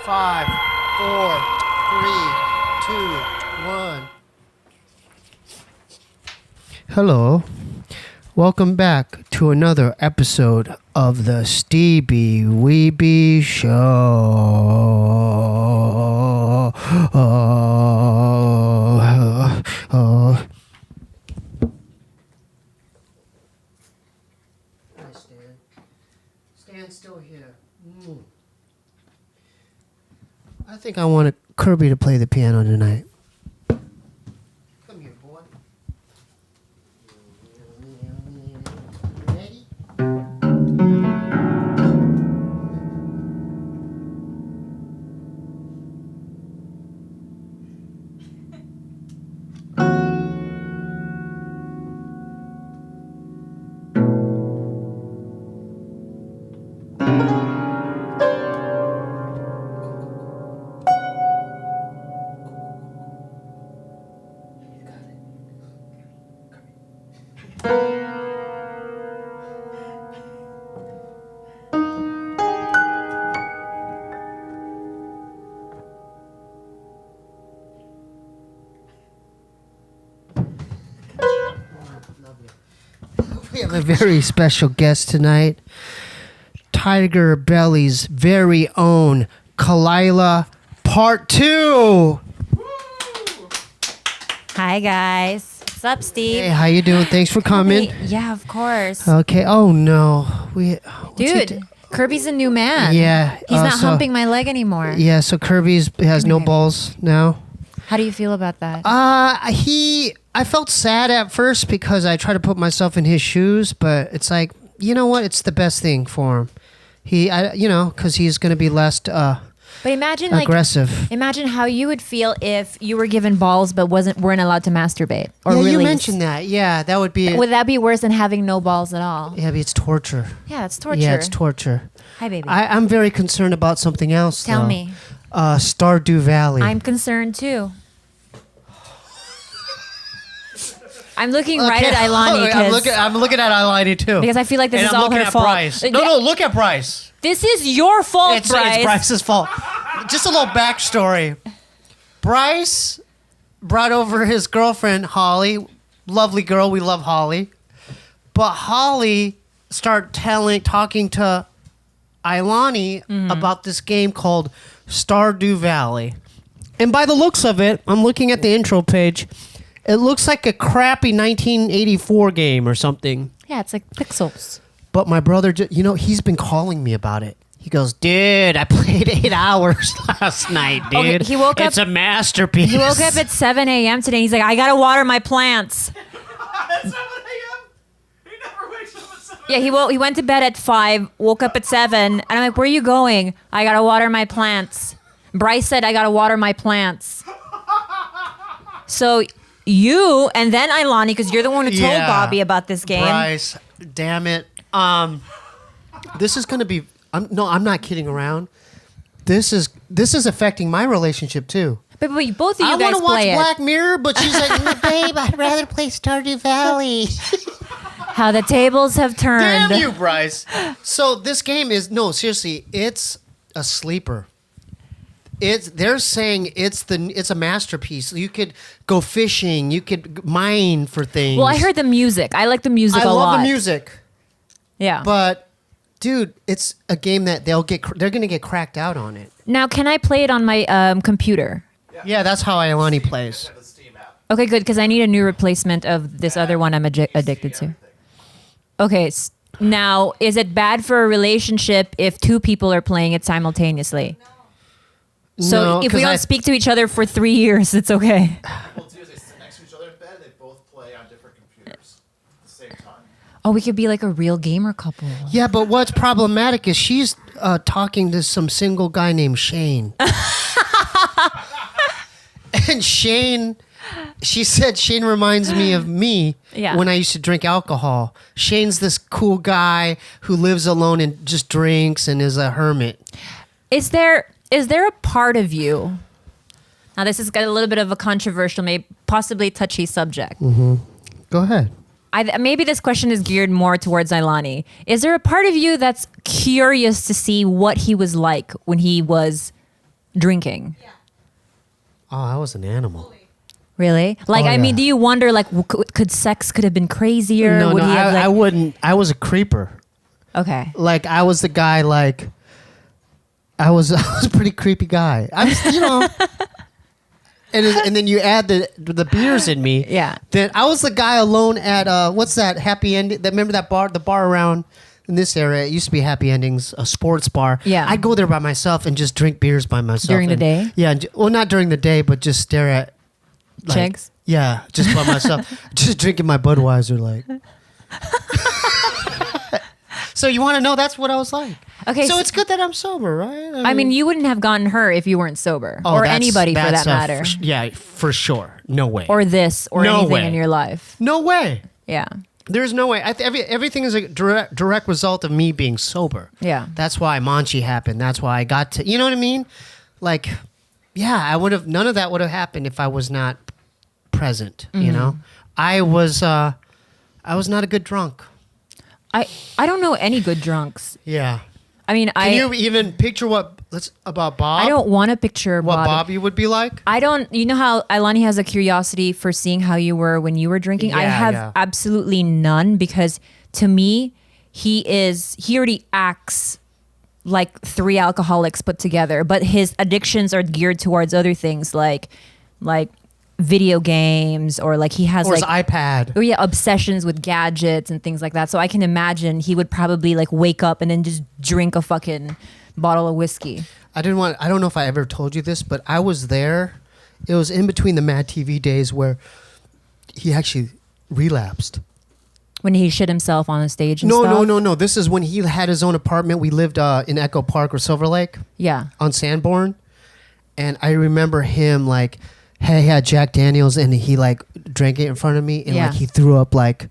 5, 4, 3, 2, 1. Hello. Welcome back to another episode of the Steebee Weebee Show. Hi, Stan. Stan's still here. I think I want Kirby to play the piano tonight. Come here, boy. Ready? We have a very special guest tonight. Tiger Belly's very own Khalyla Part 2. Hi guys. Sup Steve? Hey, how you doing? Thanks for coming. Hey, yeah, of course. Okay. Oh no. Dude, Kirby's a new man. Yeah. He's not humping my leg anymore. Yeah, so Kirby's has no balls now. How do you feel about that? I felt sad at first because I tried to put myself in his shoes, but it's like, you know what? It's the best thing for him. Because he's going to be less but imagine aggressive. Imagine how you would feel if you were given balls but weren't allowed to masturbate or release. You mentioned that. Yeah, that would be. Would that be worse than having no balls at all? Yeah, but it's torture. Yeah, it's torture. Yeah, it's torture. Hi, baby. I'm very concerned about something else. Tell me. Stardew Valley. I'm concerned too. I'm looking right at Ilani. I'm looking at Ilani too. Because I feel like this and is I'm all her fault. Bryce. No, look at Bryce. This is your fault, Bryce. It's Bryce's fault. Just a little backstory. Bryce brought over his girlfriend, Holly. Lovely girl. We love Holly. But Holly started talking to Ilani about this game called Stardew Valley. And by the looks of it, I'm looking at the intro page. It looks like a crappy 1984 game or something. Yeah, it's like pixels. But my brother, he's been calling me about it. He goes, dude, I played 8 hours last night, dude. Okay, he woke up. It's a masterpiece. He woke up at 7 a.m. today. He's like, I gotta water my plants. At 7 a.m.? He never wakes up at 7 Yeah, he went to bed at 5, woke up at 7, and I'm like, where are you going? I gotta water my plants. Bryce said, I gotta water my plants. So you, and then Ilani, because you're the one who told Bobby about this game. Bryce, damn it. This is going to be... I'm not kidding around. This is affecting my relationship, too. But both of you I guys want to watch play Black Mirror, but she's like, babe, I'd rather play Stardew Valley. How the tables have turned. Damn you, Bryce. So this game is... No, seriously, it's a sleeper. They're saying it's a masterpiece. You could go fishing. You could mine for things. Well, I heard the music. I like the music a lot. I love the music. Yeah. But, dude, it's a game that they're going to get cracked out on it. Now, can I play it on my computer? Yeah, that's how Ilani plays. The Steam app. Okay, good, because I need a new replacement of this other one I'm addicted to. Okay, now, is it bad for a relationship if 2 people are playing it simultaneously? So No, if we 'cause don't speak to each other for 3 years, it's okay. Well, do is they sit next to each other in bed. They both play on different computers at the same time. Oh, we could be like a real gamer couple. Yeah, but what's problematic is she's talking to some single guy named Shane. And Shane... She said Shane reminds me of me when I used to drink alcohol. Shane's this cool guy who lives alone and just drinks and is a hermit. Is there a part of you? Now this has got a little bit of a controversial, maybe possibly touchy subject. Mm-hmm. Go ahead. Maybe this question is geared more towards Ilani. Is there a part of you that's curious to see what he was like when he was drinking? Oh, I was an animal. Really? Like, Oh, I mean, yeah. do you wonder, like, could sex could have been crazier? No, Would no, he have, like, I wouldn't. I was a creeper. Okay. Like I was the guy. Like I was a pretty creepy guy. I was, and then you add the beers in me. Yeah. Then I was the guy alone at what's that Happy Ending? Remember that bar? The bar around in this area. It used to be Happy Endings, a sports bar. Yeah. I'd go there by myself and just drink beers by myself During the day? Yeah. Well, not during the day, but just stare at Chicks? Yeah, just by myself, just drinking my Budweiser. Like. So you want to know? That's what I was like. Okay, So so- it's good that I'm sober, right? I mean, you wouldn't have gotten her if you weren't sober. Oh, Or that's- anybody for that's that matter. Yeah, for sure. No way. Or this, or No anything way. in your life. No way. Yeah. There's no way. Everything is a direct result of me being sober. Yeah. That's why Manchi happened. That's why I got to. You know what I mean? Like, yeah, I would have. None of that would have happened if I was not present. You know, I was not a good drunk. I don't know any good drunks. Yeah. I mean, Can you even picture about Bob? I don't want to picture What Bob. Bobby would be like? I don't. You know how Ilani has a curiosity for seeing how you were when you were drinking. I Yeah, have yeah. absolutely none because to me, he already acts like three alcoholics put together, but his addictions are geared towards other things like video games or like he has Or his like iPad? oh yeah, obsessions with gadgets and things like that. So I can imagine he would probably like wake up and then just drink a fucking bottle of whiskey. I don't know if I ever told you this, but I was there. It was in between the Mad TV days where he actually relapsed. When he shit himself on the stage and No, stuff? no. This is when he had his own apartment. We lived in Echo Park or Silver Lake Yeah. on Sanborn. And I remember him like, hey, he had Jack Daniels and he like drank it in front of me and Yeah. like he threw up like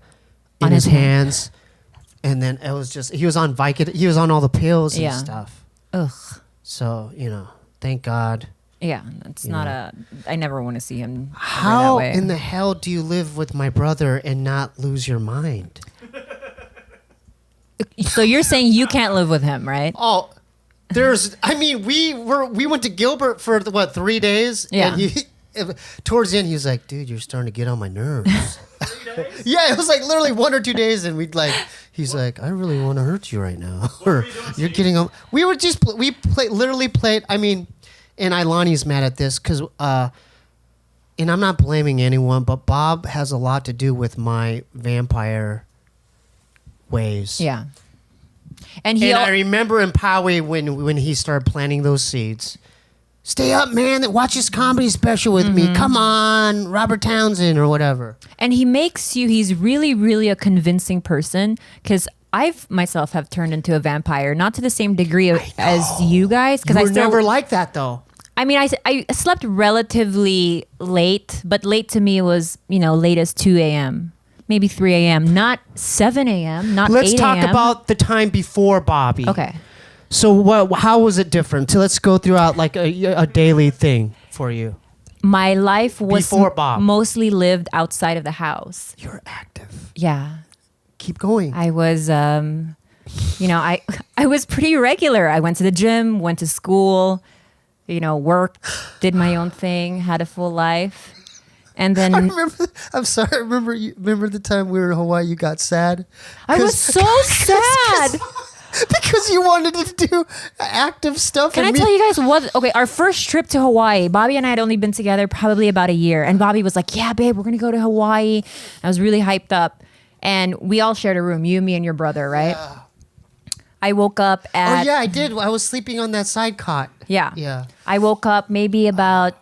in On his his hand. hands. And then it was just, he was on Vicodin. He was on all the pills and Yeah. stuff. Ugh. So, thank God. Yeah, that's not I never want to see him ever How that way. in the hell do you live with my brother and not lose your mind? So you're saying you can't live with him, right? Oh, we went to Gilbert for 3 days? Yeah. And towards the end, he was like, dude, you're starting to get on my nerves. Yeah, it was like literally 1 or 2 days. And he's like, I really want to hurt you right now. Or you're getting on. We were just, literally played, and Ilani's mad at this because, and I'm not blaming anyone, but Bob has a lot to do with my vampire ways. Yeah. And he And I remember in Poway when he started planting those seeds. Stay up, man. Watch this comedy special with me. Come on, Robert Townsend or whatever. and he's really, really a convincing person because I've myself have turned into a vampire, not to the same degree as you guys. You Because were never like that, though. I mean, I slept relatively late, but late to me was, late as 2 a.m., maybe 3 a.m., not 7 a.m., not 8 a.m. Let's talk about the time before Bobby. Okay. So how was it different? So let's go throughout like a daily thing for you. My life was Before Bob. mostly lived outside of the house. You're active. Yeah. Keep going. I was, I was pretty regular. I went to the gym, went to school, worked, did my own thing, had a full life. And then I'm sorry. Remember the time we were in Hawaii, you got sad? I was so sad. Because you wanted to do active stuff. Can I tell you guys what? Okay, our first trip to Hawaii, Bobby and I had only been together probably about a year. And Bobby was like, yeah, babe, we're going to go to Hawaii. I was really hyped up. And we all shared a room, you, me, and your brother, right? Yeah. I woke up at... Oh, yeah, I did. I was sleeping on that side cot. Yeah. Yeah. I woke up maybe about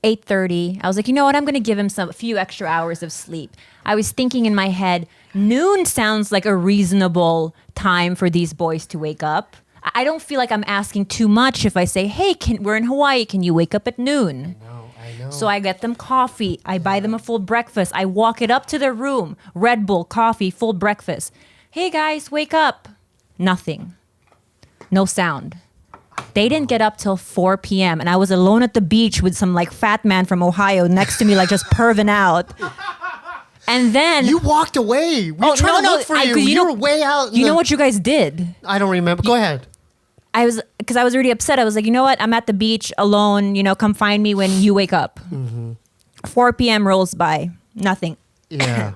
8:30. I was like, you know what? I'm going to give him a few extra hours of sleep. I was thinking in my head, noon sounds like a reasonable time for these boys to wake up. I don't feel like I'm asking too much if I say, hey, we're in Hawaii. Can you wake up at noon? I know. So I get them coffee. I buy them a full breakfast. I walk it up to their room. Red Bull, coffee, full breakfast. Hey, guys, wake up. Nothing. No sound. They didn't get up till 4 p.m. And I was alone at the beach with some like fat man from Ohio next to me, like just perving out. And then You walked away. We were trying to look for you. You were way out. You know what you guys did? I don't remember. Go ahead. because I was already upset. I was like, you know what? I'm at the beach alone. Come find me when you wake up. 4 p.m. rolls by, nothing. Yeah.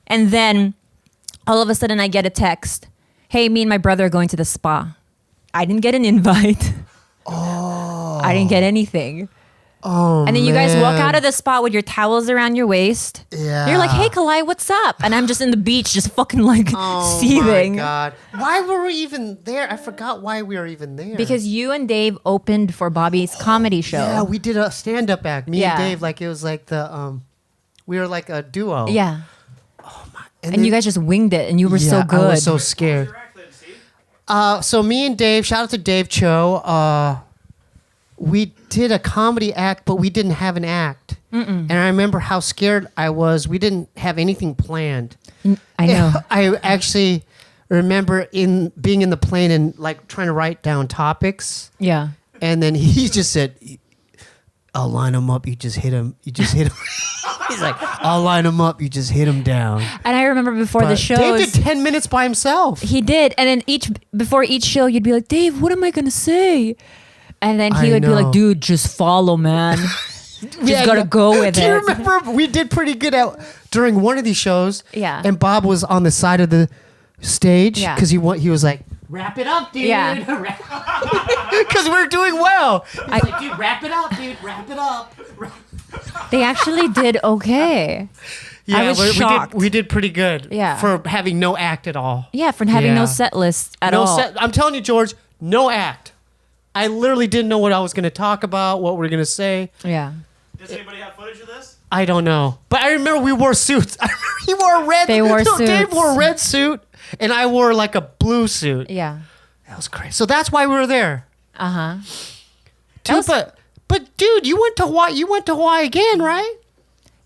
And then all of a sudden I get a text. Hey, me and my brother are going to the spa. I didn't get an invite. Oh. I didn't get anything. Oh, and then you guys walk man. out of the spa with your towels around your waist. Yeah. You're like, hey, Khalyla, what's up? And I'm just in the beach, just fucking like Oh seething. my God. Why were we even there? I forgot why we were even there. Because you and Dave opened for Bobby's comedy show. Yeah, we did a stand-up act. Me Yeah. and Dave, like it was like we were like a duo. Yeah. And, And then- you guys just winged it, and you were so good. I was so scared. So me and Dave, shout out to Dave Cho. We did a comedy act, but we didn't have an act. And I remember how scared I was. We didn't have anything planned. I know. I actually remember being in the plane and like trying to write down topics. Yeah. And then he just said, I'll line them up. You just hit him. You just hit him. He's like, I'll line them up. You just hit them down. And I remember before the But shows, Dave did 10 minutes by himself. he did. And then before each show, you'd be like, Dave, what am I going to say? And then he I would be know. like, dude, just follow, man. Just got to go with Do it. you remember we did pretty good during one of these shows? Yeah. And Bob was on the side of the stage Yeah. because he was like, wrap it up, dude. Yeah. Because we're doing well. He's like, dude, wrap it up, dude. Wrap it up. They actually did okay. I was shocked. We did pretty good. Yeah. For having no act at all. Yeah, for having Yeah. no set list at No all. set. I'm telling you, George, no act. I literally didn't know what I was going to talk about, what we were going to say. Yeah. Does anybody have footage of this? I don't know. But I remember we wore suits. I remember he wore a red. They wore Dave suits. wore a red suit, and I wore like a blue suit. Yeah. That was crazy. So that's why we were there. Uh-huh. Dude, but dude, you went to Hawaii. You went to Hawaii again, right?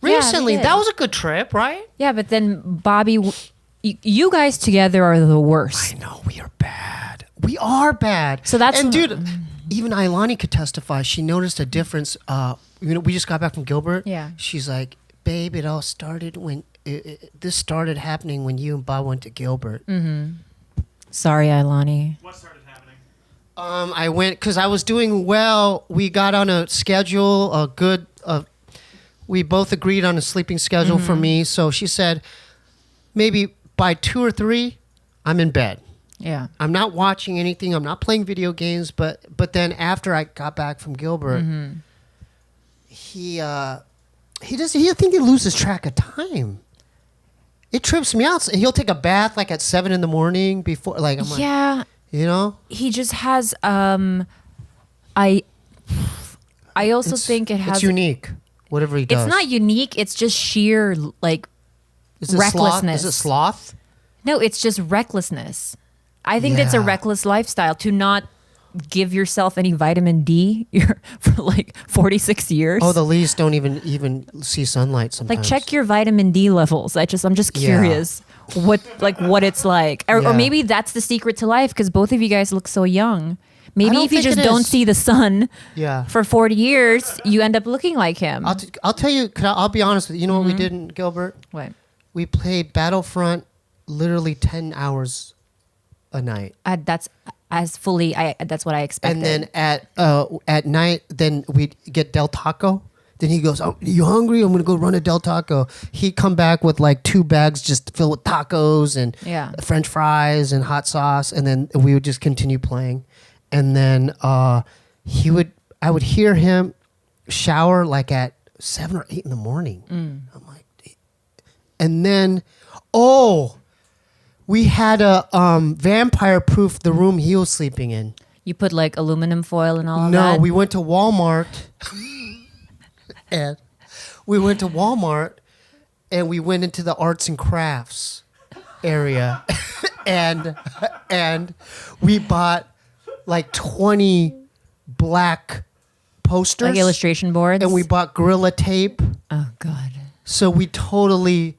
Yeah, we Recently. did. That was a good trip, right? Yeah, but then Bobby, you guys together are the worst. I know we are bad. We are bad. So that's- and dude, even Ailani could testify. She noticed a difference. We just got back from Gilbert. Yeah. She's like, babe, it all started when this started happening when you and Bob went to Gilbert. Sorry, Ailani. What started happening? I went because I was doing well. We got on a schedule, a good. We both agreed on a sleeping schedule for me. So she said, maybe by 2 or 3, I'm in bed. Yeah. I'm not watching anything. I'm not playing video games. But then after I got back from Gilbert, he I think he loses track of time. It trips me out. He'll take a bath like at 7 in the morning before. Like I'm like, Yeah. you know. He just has I also think it has It's unique. Whatever he does. It's not unique, it's just sheer like Is it recklessness. Sloth? Is it sloth? no, it's just recklessness. I think it's a Yeah. reckless lifestyle to not give yourself any vitamin D for like 46 years. Oh, the leaves don't even see sunlight sometimes. like check your vitamin D levels. I'm just Yeah. curious what it's like. Or Yeah. maybe that's the secret to life because both of you guys look so young. Maybe don't if you think just it don't is. see the sun Yeah. for 40 years, you end up looking like him. I'll tell you. I'll be honest with you. You know what we did in Gilbert? What? We played Battlefront literally 10 hours a night. That's as fully. That's what I expected. And then at night, then we'd get Del Taco. Then he goes, "Oh, you hungry? I'm gonna go run a Del Taco." He'd come back with like 2 bags just filled with tacos and Yeah. French fries and hot sauce, and then we would just continue playing. And then I would hear him shower like at 7 or 8 in the morning. I'm like, and then, we had a vampire-proof the room he was sleeping in. you put like aluminum foil and all of No, that. we went to Walmart, and we went into the arts and crafts area, and we bought like 20 black posters, like illustration boards. and we bought Gorilla Tape. Oh God. So we totally.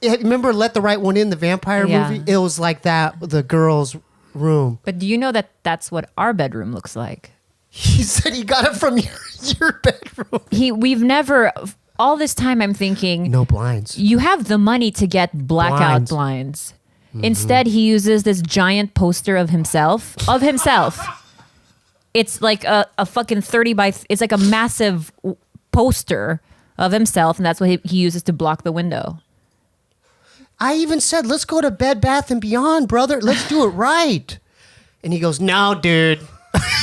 Remember Let the Right One In, the vampire Yeah. movie? It was like that, the girl's room. But do you know that that's what our bedroom looks like? He said he got it from your bedroom. We've never. All this time, I'm thinking No blinds. you have the money to get blackout Blinds. blinds. Instead, he uses this giant poster of himself. It's like a fucking 30 by... It's like a massive poster of himself, and that's what he uses to block the window. I even said, let's go to Bed Bath & Beyond, brother. Let's do it right. And he goes, no, dude.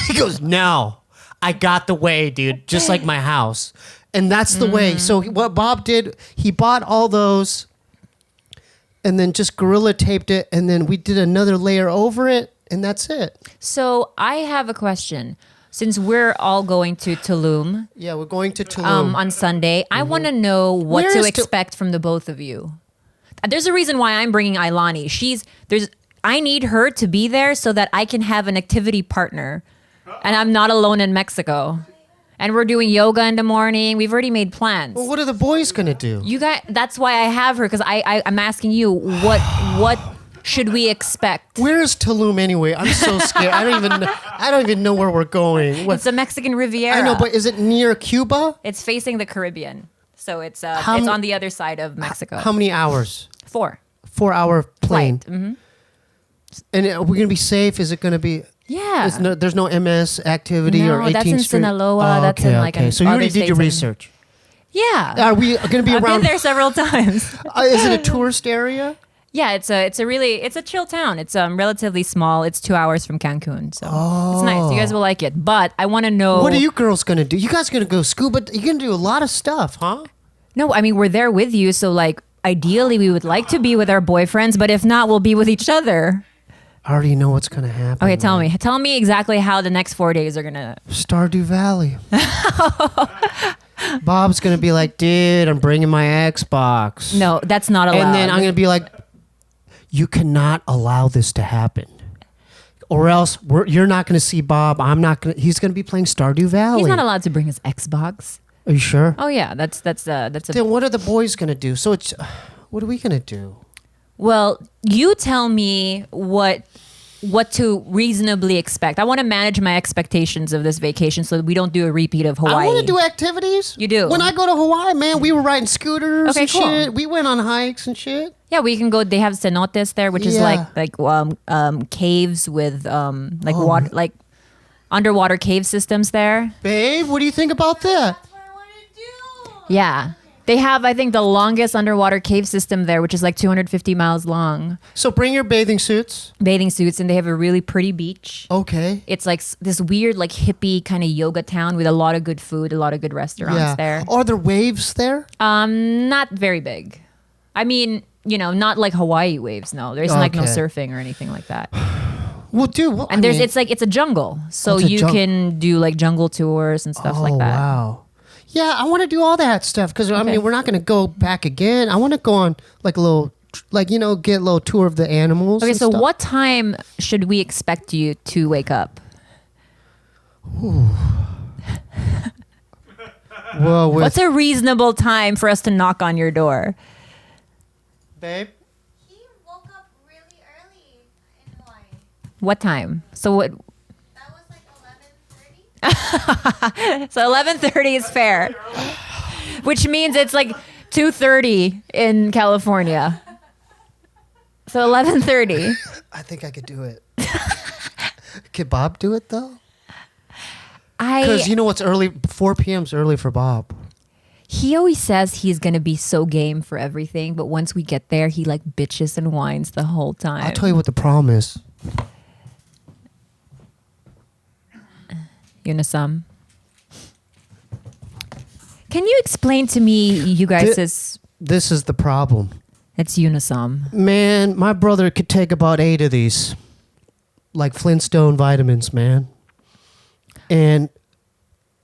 He goes, no. I got the way, dude. Just like my house. And that's the way. So what Bob did, he bought all those and then just gorilla taped it, and then we did another layer over it, and that's it. So I have a question. Since we're all going to Tulum, Yeah, we're going to Tulum. on Sunday, I want to know what Where to is expect from the both of you. There's a reason why I'm bringing Ailani. I need her to be there so that I can have an activity partner, and I'm not alone in Mexico. And we're doing yoga in the morning. We've already made plans. Well, what are the boys going to do? You guys, that's why I have her, because I'm asking you what should we expect? Where is Tulum anyway? I'm so scared. I don't even know where we're going. It's a Mexican Riviera. I know, but is it near Cuba? It's facing the Caribbean, so it's How it's m- on the other side of Mexico. How many hours? 4 4-hour plane. flight. Mm-hmm. And are we going to be safe? Is it going to be... Yeah. There's no MS activity or 18th No, that's in Street? Sinaloa. That's in like So you already did your research. Yeah. Are we going to be I've around... been there several times. Is it a tourist area? Yeah, it's a chill town. It's relatively small. It's 2 hours from Cancun, so it's nice. You guys will like it. But I want to know. What are you girls going to do? You guys going to go scuba? You're going to do a lot of stuff, huh? No, I mean we're there with you, so like ideally we would like to be with our boyfriends, but if not, we'll be with each other. I already know what's going to happen. Okay, tell me exactly how the next 4 days are gonna. Stardew Valley. Bob's going to be like, dude, I'm bringing my Xbox. No, that's not allowed. And then I'm going to be like, you cannot allow this to happen. Or else you're not going to see Bob. He's going to be playing Stardew Valley. He's not allowed to bring his Xbox. Are you sure? Oh yeah, that's a. Then what are the boys going to do? So what are we going to do? Well, you tell me what to reasonably expect. I want to manage my expectations of this vacation so that we don't do a repeat of Hawaii. I want to do activities. You do? When I go to Hawaii, man, we were riding scooters Okay, and cool. shit. We went on hikes and shit. Yeah, we can go. They have cenotes there, which is Yeah. like caves with water, like underwater cave systems there. Babe, what do you think about that? That's what I want to do. Yeah. They have, I think, the longest underwater cave system there, which is like 250 miles long. So bring your bathing suits. Bathing suits, and they have a really pretty beach. Okay. It's like this weird, like hippie kind of yoga town with a lot of good food, a lot of good restaurants there. Are there waves there? Not very big. I mean, not like Hawaii waves. No, there's like no Okay. surfing or anything like that. Well, dude. And it's a jungle, so It's a you can do like jungle tours and stuff like that. Wow. Yeah, I want to do all that stuff because I Okay. mean we're not going to go back again. I want to go on like a little, get a little tour of the animals. Okay, and so stuff. what time should we expect you to wake up? Well, What's a reasonable time for us to knock on your door? babe? He woke up really early in Hawaii. What time? So what? That was like 11:30. So 11:30 is fair, which means it's like 2:30 in California. So 11:30. I think I could do it. Could Bob do it though? I Because you know what's early? 4 p.m.'s early for Bob. He always says he's gonna be so game for everything, but once we get there, he like bitches and whines the whole time. I'll tell you what the problem is. Unisum. Can you explain to me, you guys, This is the problem. it's Unisum. Man, my brother could take about 8 of these. Like Flintstone vitamins, man. And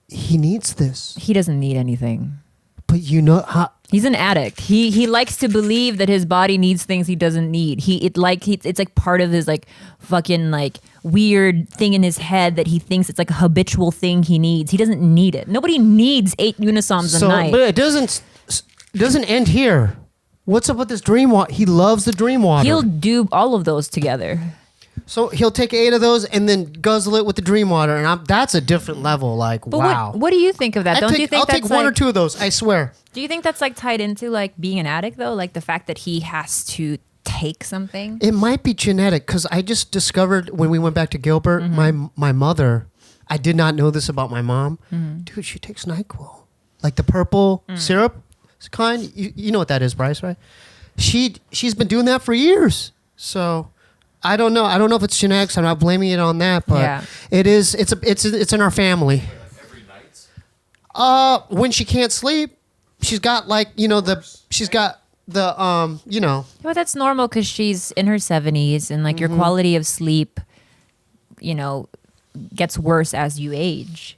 he needs this. He doesn't need anything. But you know how... He's an addict. He likes to believe that his body needs things he doesn't need. It's like part of his like fucking like weird thing in his head that he thinks it's like a habitual thing he needs. He doesn't need it. Nobody needs 8 Unisums a night. But it doesn't end here. What's up with this dream water? He loves the dream water. He'll do all of those together. So he'll take 8 of those and then guzzle it with the dream water, and that's a different level. Like, But wow. what do you think of that? Don't you think I'll that's take 1 or like, 2 of those. I swear. Do you think that's like tied into like being an addict though? Like the fact that he has to take something. It might be genetic because I just discovered when we went back to Gilbert, my mother, I did not know this about my mom. Dude, she takes NyQuil. Like the purple syrup kind. You know what that is, Bryce, right? She's been doing that for years. So I don't know. I don't know if it's genetics. I'm not blaming it on that, but it is. It's in our family. Every night? When she can't sleep, she's got like, she's got the Well, that's normal because she's in her 70s and like your quality of sleep, gets worse as you age.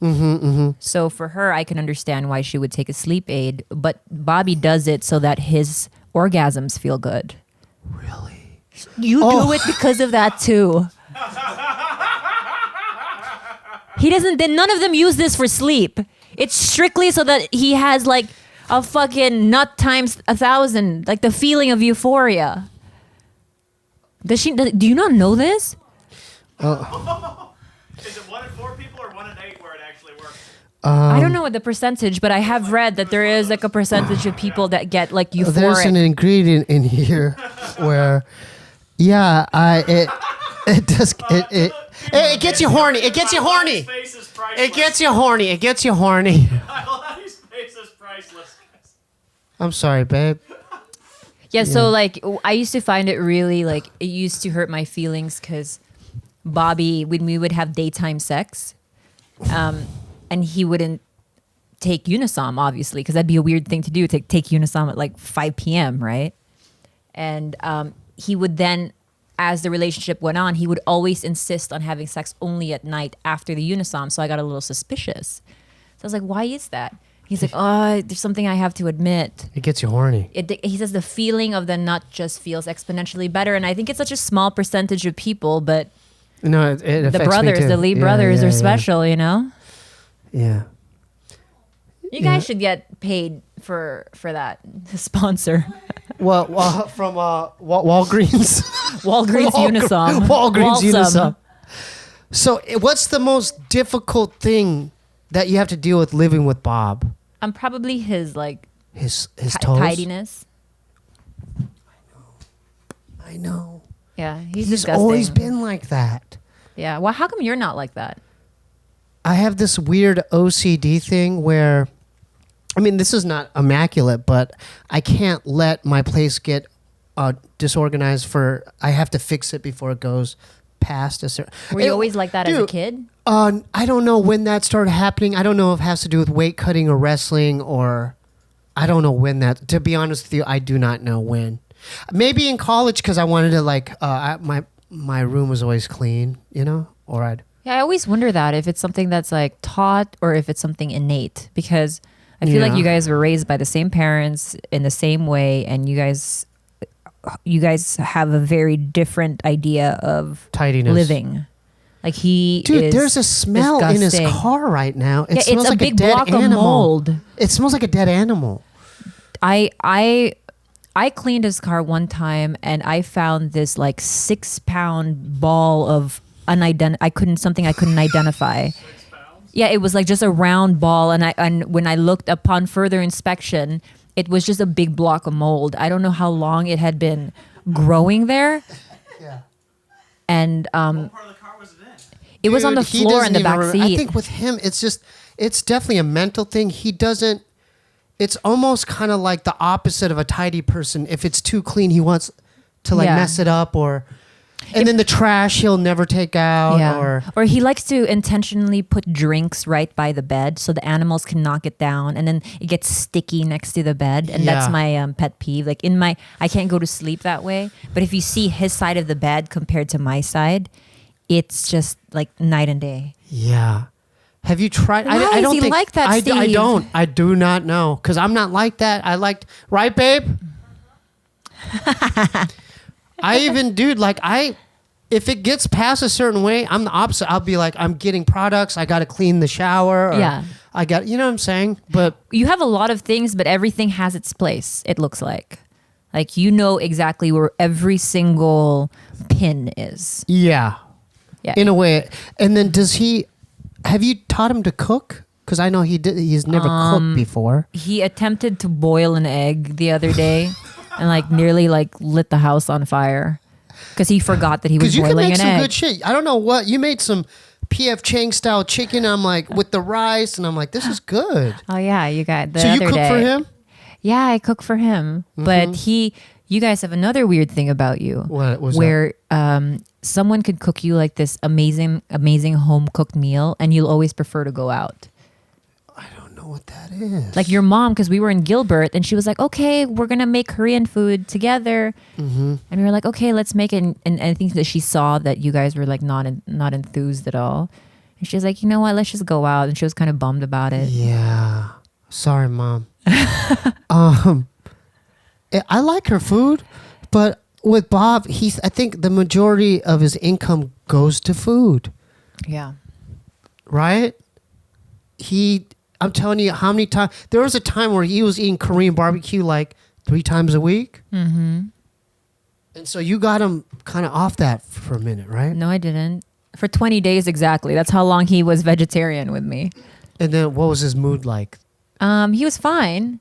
So for her, I can understand why she would take a sleep aid, but Bobby does it so that his orgasms feel good. Really? You do it because of that too. He doesn't. Then none of them use this for sleep. It's strictly so that he has like a fucking nut times 1,000, like the feeling of euphoria. Do you not know this? Is it 1 in 4 people or 1 in 8 where it actually works? I don't know what the percentage, but I have read that there is like a percentage of people that get like euphoric. There's an ingredient in here where, it gets you horny. It gets you horny. It gets you horny. It gets you horny. His face is priceless. I'm sorry, babe. Yeah, so like I used to find it really like it used to hurt my feelings because Bobby, when we would have daytime sex, and he wouldn't take Unisom, obviously, because that'd be a weird thing to do, to take Unisom at like 5 p.m., right? And he would then, as the relationship went on, he would always insist on having sex only at night after the Unisom, so I got a little suspicious. So I was like, why is that? He's like, there's something I have to admit. It gets you horny. He says the feeling of the nut just feels exponentially better, and I think it's such a small percentage of people, but no, it affects the me brothers, too. the Lee brothers are special, Yeah. You guys should get paid for that sponsor. Well, from Walgreens. Walgreens Unisom. Walgreens Walsum. Unisom. So, what's the most difficult thing that you have to deal with living with Bob? Probably his like his toes. tidiness. I know. Yeah, he's He's disgusting. always been like that. Yeah. Well, how come you're not like that? I have this weird OCD thing where, I mean, this is not immaculate, but I can't let my place get disorganized I have to fix it before it goes past a certain... Were you always like that as a kid? I don't know when that started happening. I don't know if it has to do with weight cutting or wrestling, or I don't know when that... To be honest with you, I do not know when. Maybe in college because I wanted to my room was always clean, or I'd... Yeah, I always wonder that if it's something that's like taught or if it's something innate, because I feel like you guys were raised by the same parents in the same way, and you guys have a very different idea of tidiness living. Like Dude, there's a smell in his disgusting. car right now. It Yeah, smells it's a like big a dead block animal. of mold. It smells like a dead animal. I cleaned his car one time and I found this like 6-pound ball of I couldn't identify. 6 pounds? Yeah, it was like just a round ball, and when I looked upon further inspection, it was just a big block of mold. I don't know how long it had been growing there. Yeah. And What part of the car was it in? it was on the He floor doesn't in the even back remember. seat. I think with him, it's definitely a mental thing. He doesn't. It's almost kind of like the opposite of a tidy person. If it's too clean, he wants to mess it up, and then the trash he'll never take out, or he likes to intentionally put drinks right by the bed so the animals can knock it down, and then it gets sticky next to the bed, and that's my pet peeve. Like I can't go to sleep that way. But if you see his side of the bed compared to my side, it's just like night and day. Yeah. Have you tried? Why I don't is he think like that, I Steve? don't. I do not know because I'm not like that. Right, babe? I even, dude, if it gets past a certain way, I'm the opposite. I'll be like, I'm getting products. I got to clean the shower. Or I got, you know what I'm saying? But You have a lot of things, but everything has its place, it looks like. Like, you know exactly where every single pin is. yeah, Yeah. in a way. And then have you taught him to cook? Because I know he's never cooked before. He attempted to boil an egg the other day. and like nearly like lit the house on fire because he forgot that he was Because you can boiling make an some egg. good shit. I don't know what you made, some P.F. Chang style chicken. I'm like with the rice, and I'm like, this is good. Oh yeah, you got the So you other cook day. for him? Yeah, I cook for him. But you guys have another weird thing about you. What was where someone could cook you like this amazing home cooked meal, and you'll always prefer to go out. I don't know what that is. Like your mom, because we were in Gilbert, and she was like, "Okay, we're gonna make Korean food together," and we were like, "Okay, let's make it." And I think that she saw that you guys were like not enthused at all, and she was like, "You know what? Let's just go out." And she was kind of bummed about it. Yeah. Sorry, Mom. I like her food, but with Bob, I think the majority of his income goes to food, Yeah. right? I'm telling you, how many times there was a time where he was eating Korean barbecue like 3 times a week. Mm-hmm. And so you got him kind of off that for a minute, right? No, I didn't. For 20 days exactly. That's how long he was vegetarian with me. And then what was his mood like? He was fine.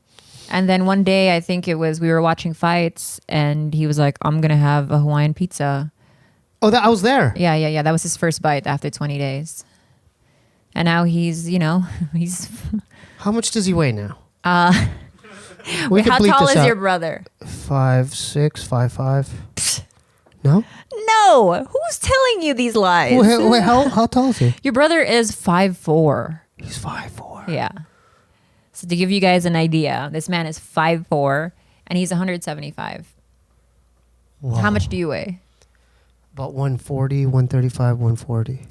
And then one day, I think it was, we were watching fights, and he was like, I'm going to have a Hawaiian pizza. Oh, I was there. Yeah. That was his first bite after 20 days. And now he's, he's... How much does he weigh now? Wait, can how bleep tall this is out. your brother? 5'6", 5'5". No? No! Who's telling you these lies? Wait, how tall is he? Your brother is 5'4". He's 5'4". Yeah. So to give you guys an idea, this man is 5'4", and he's 175. Whoa. How much do you weigh? About 140, 135, 140.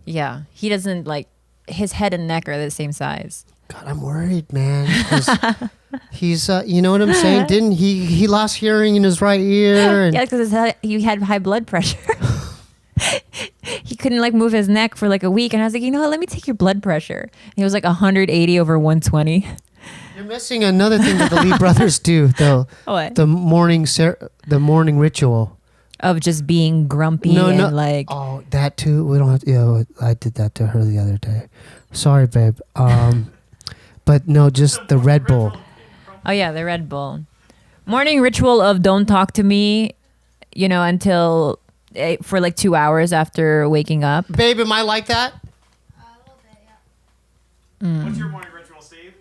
Yeah. He doesn't like... His head and neck are the same size. God, I'm worried, man. 'Cause he's, you know what I'm saying? Didn't he lost hearing in his right ear? And Yeah, because he had high blood pressure. He couldn't like move his neck for like a week, and I was like, you know what? Let me take your blood pressure. And he was like 180 over 120. You're missing another thing that the Lee brothers do, though. What? The morning ritual. Of just being grumpy and like. Oh, that too. We don't have. I did that to her the other day. Sorry, babe. But no, just the Red Bull. Oh yeah, the Red Bull. Morning ritual of don't talk to me, until for like 2 hours after waking up. Babe, am I like that? A little bit, yeah. What's your morning ritual, Steve?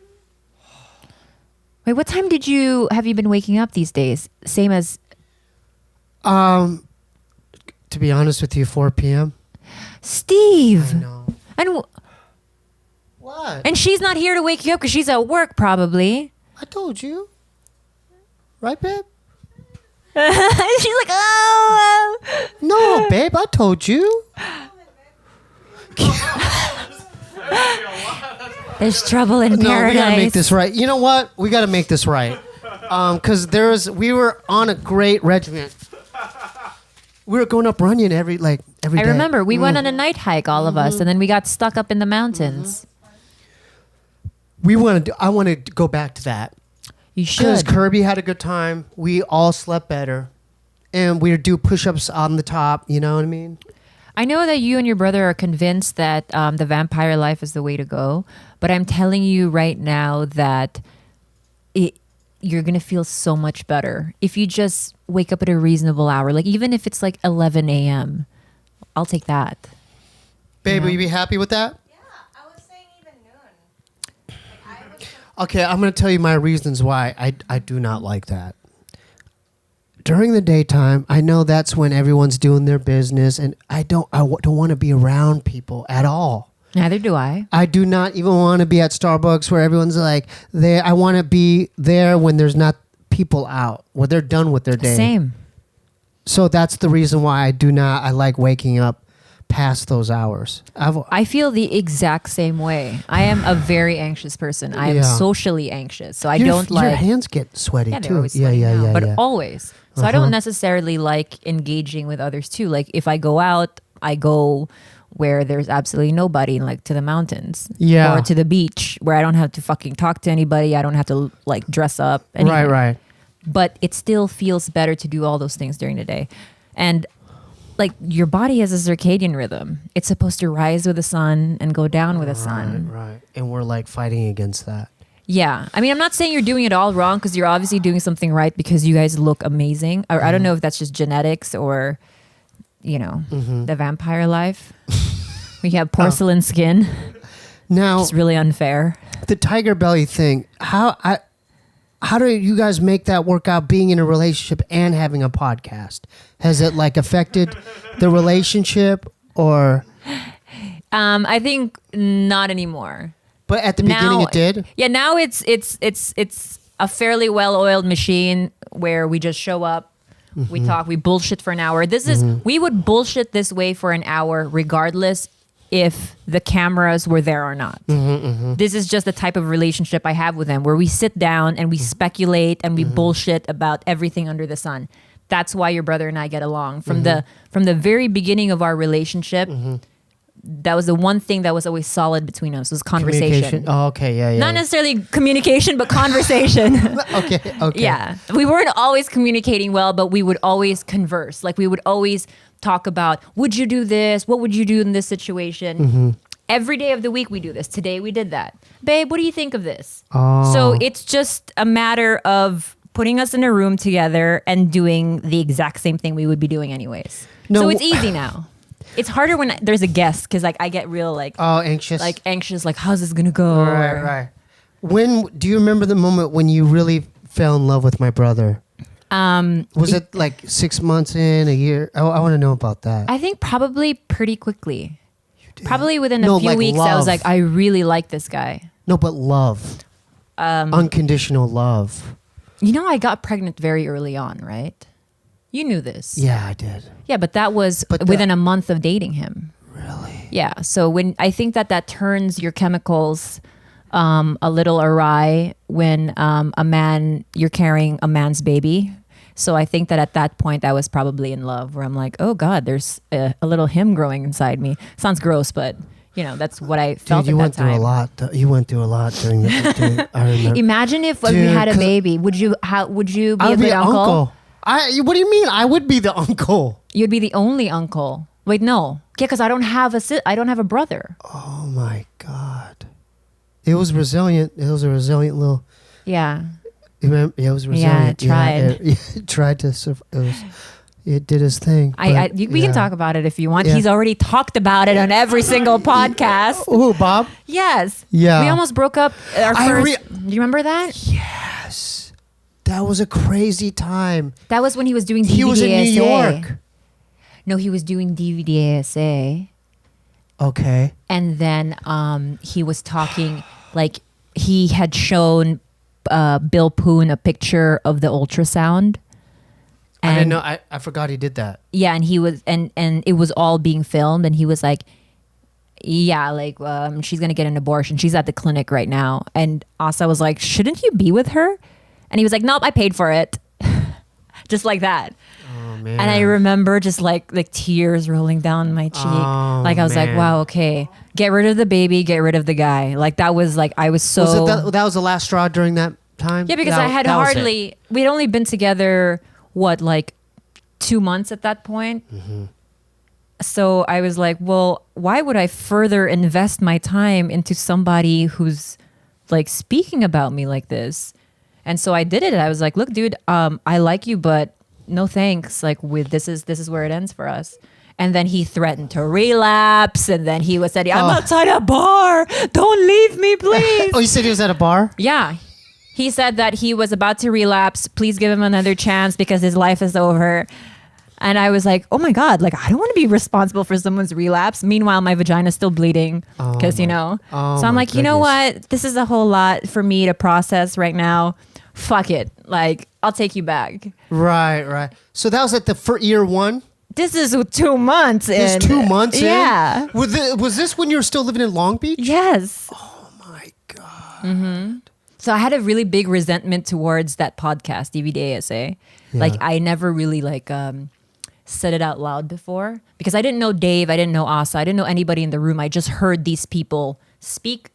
Wait, what time have you been waking up these days? Same as. To be honest with you, 4 p.m. Steve. I know. And What? and she's not here to wake you up because she's at work probably. I told you. Right, babe? She's like, oh. No, babe, I told you. There's trouble in No, paradise. we gotta make this right. You know what? We gotta make this right. Because we were on a great regiment. We were going up Runyon every day. I remember we went on a night hike, all of us, and then we got stuck up in the mountains. I want to go back to that. You Because should. Kirby had a good time. We all slept better. And we would do push-ups on the top. You know what I mean? I know that you and your brother are convinced that the vampire life is the way to go, but I'm telling you right now that you're going to feel so much better if you just wake up at a reasonable hour. Like, even if it's like 11 a.m., I'll take that. Babe, will you be happy with that? Yeah, I was saying even noon. Like, I was Okay, I'm going to tell you my reasons why I do not like that. During the daytime, I know that's when everyone's doing their business, and I don't want to be around people at all. Neither do I. I do not even want to be at Starbucks where everyone's like there. I want to be there when there's not people out, where they're done with their day. Same. So that's the reason why I like waking up past those hours. I feel the exact same way. I am a very anxious person. I am Yeah. socially anxious. So I your, don't like... Your hands get sweaty Yeah, they're too. always sweating now, but yeah. always. So I don't necessarily like engaging with others too. Like if I go out, I go where there's absolutely nobody, like to the mountains, Yeah. or to the beach where I don't have to fucking talk to anybody. I don't have to like dress up. Anything. Right. But it still feels better to do all those things during the day, and like your body has a circadian rhythm. It's supposed to rise with the sun and go down with the sun. Right. And we're like fighting against that. Yeah. I mean, I'm not saying you're doing it all wrong because you're obviously doing something right because you guys look amazing. Or I don't know if that's just genetics or, the vampire life. We have porcelain skin. Now, It's really unfair. the tiger belly thing, how do you guys make that work out being in a relationship and having a podcast? Has it like affected the relationship or I think not anymore. but at the beginning it did? Yeah, now it's a fairly well-oiled machine where we just show up, we talk, we bullshit for an hour. We would bullshit this way for an hour regardless if the cameras were there or not. This is just the type of relationship I have with him where we sit down and we speculate and we bullshit about everything under the sun. That's why your brother and I get along. From the very beginning of our relationship, that was the one thing that was always solid between us was conversation. Oh, okay, yeah. Not necessarily communication, but conversation. Okay. Yeah. We weren't always communicating well, but we would always converse. Like we would always talk about, would you do this? What would you do in this situation? Every day of the week we do this. Today we did that. Babe, what do you think of this? Oh. So it's just a matter of putting us in a room together and doing the exact same thing we would be doing anyways. No. So it's easy now. It's harder when there's a guest because like I get real anxious. Like how's this gonna go? Right. When do you remember the moment when you really fell in love with my brother? Was it like 6 months in, a year? I want to know about that. I think probably pretty quickly. Probably within a few like weeks, love. I was like, I really like this guy. No, but love. Unconditional love. I got pregnant very early on, right? You knew this. Yeah, I did. Yeah, but that was within a month of dating him. Really? Yeah. So when I think that turns your chemicals a little awry when you're carrying a man's baby. So I think that at that point I was probably in love where I'm like, oh God, there's a little him growing inside me. Sounds gross, but that's what I felt Dude, you at went that time. through a lot. You went through a lot during the. I remember. Imagine if we Dude, had a 'cause baby. Would you be I a would good be uncle? What do you mean? I would be the uncle. You'd be the only uncle. Wait, no. Yeah, because I don't have a brother. Oh my God. It was resilient. It was a resilient little. Yeah. You remember? Yeah, it was resilient. it tried. It tried to. It did his thing. We can talk about it if you want. Yeah. He's already talked about it on every single podcast. Oh, Bob. Yes. Yeah. We almost broke up our I first. Do you remember that? Yes. That was a crazy time. That was when he was doing DVD He was in New ASA. York. No, he was doing DVD ASA. Okay. And then he was talking like he had shown Bill Poon a picture of the ultrasound. I didn't know. I forgot he did that. Yeah, and he was and it was all being filmed, and he was like, yeah, like she's gonna get an abortion. She's at the clinic right now. And Asa was like, shouldn't you be with her? And he was like, nope, I paid for it. Just like that. Oh man. And I remember just like tears rolling down my cheek. Oh, like I was like, man. wow, okay. Get rid of the baby, get rid of the guy. Like that was like I was so Was it that was the last straw during that time? yeah, because I had that was it. hardly we'd only been together like 2 months at that point. So I was like, well, why would I further invest my time into somebody who's like speaking about me like this? And so I did it. I was like, look, dude, I like you, but no thanks. Like this is where it ends for us. And then he threatened to relapse. And then he was said, I'm outside a bar. Don't leave me, please. Oh, you said he was at a bar? Yeah. He said that he was about to relapse. Please give him another chance because his life is over. And I was like, oh my God, like I don't want to be responsible for someone's relapse. Meanwhile, my vagina's still bleeding because, so I'm like, you know what? This is a whole lot for me to process right now. Fuck it. Like, I'll take you back. Right. So that was at the year one? This is 2 months in. This 2 months in? Yeah. Was this when you were still living in Long Beach? Yes. Oh my God. So I had a really big resentment towards that podcast, DVD ASA. Like I never really said it out loud before because I didn't know Dave, I didn't know Asa, I didn't know anybody in the room. I just heard these people speak.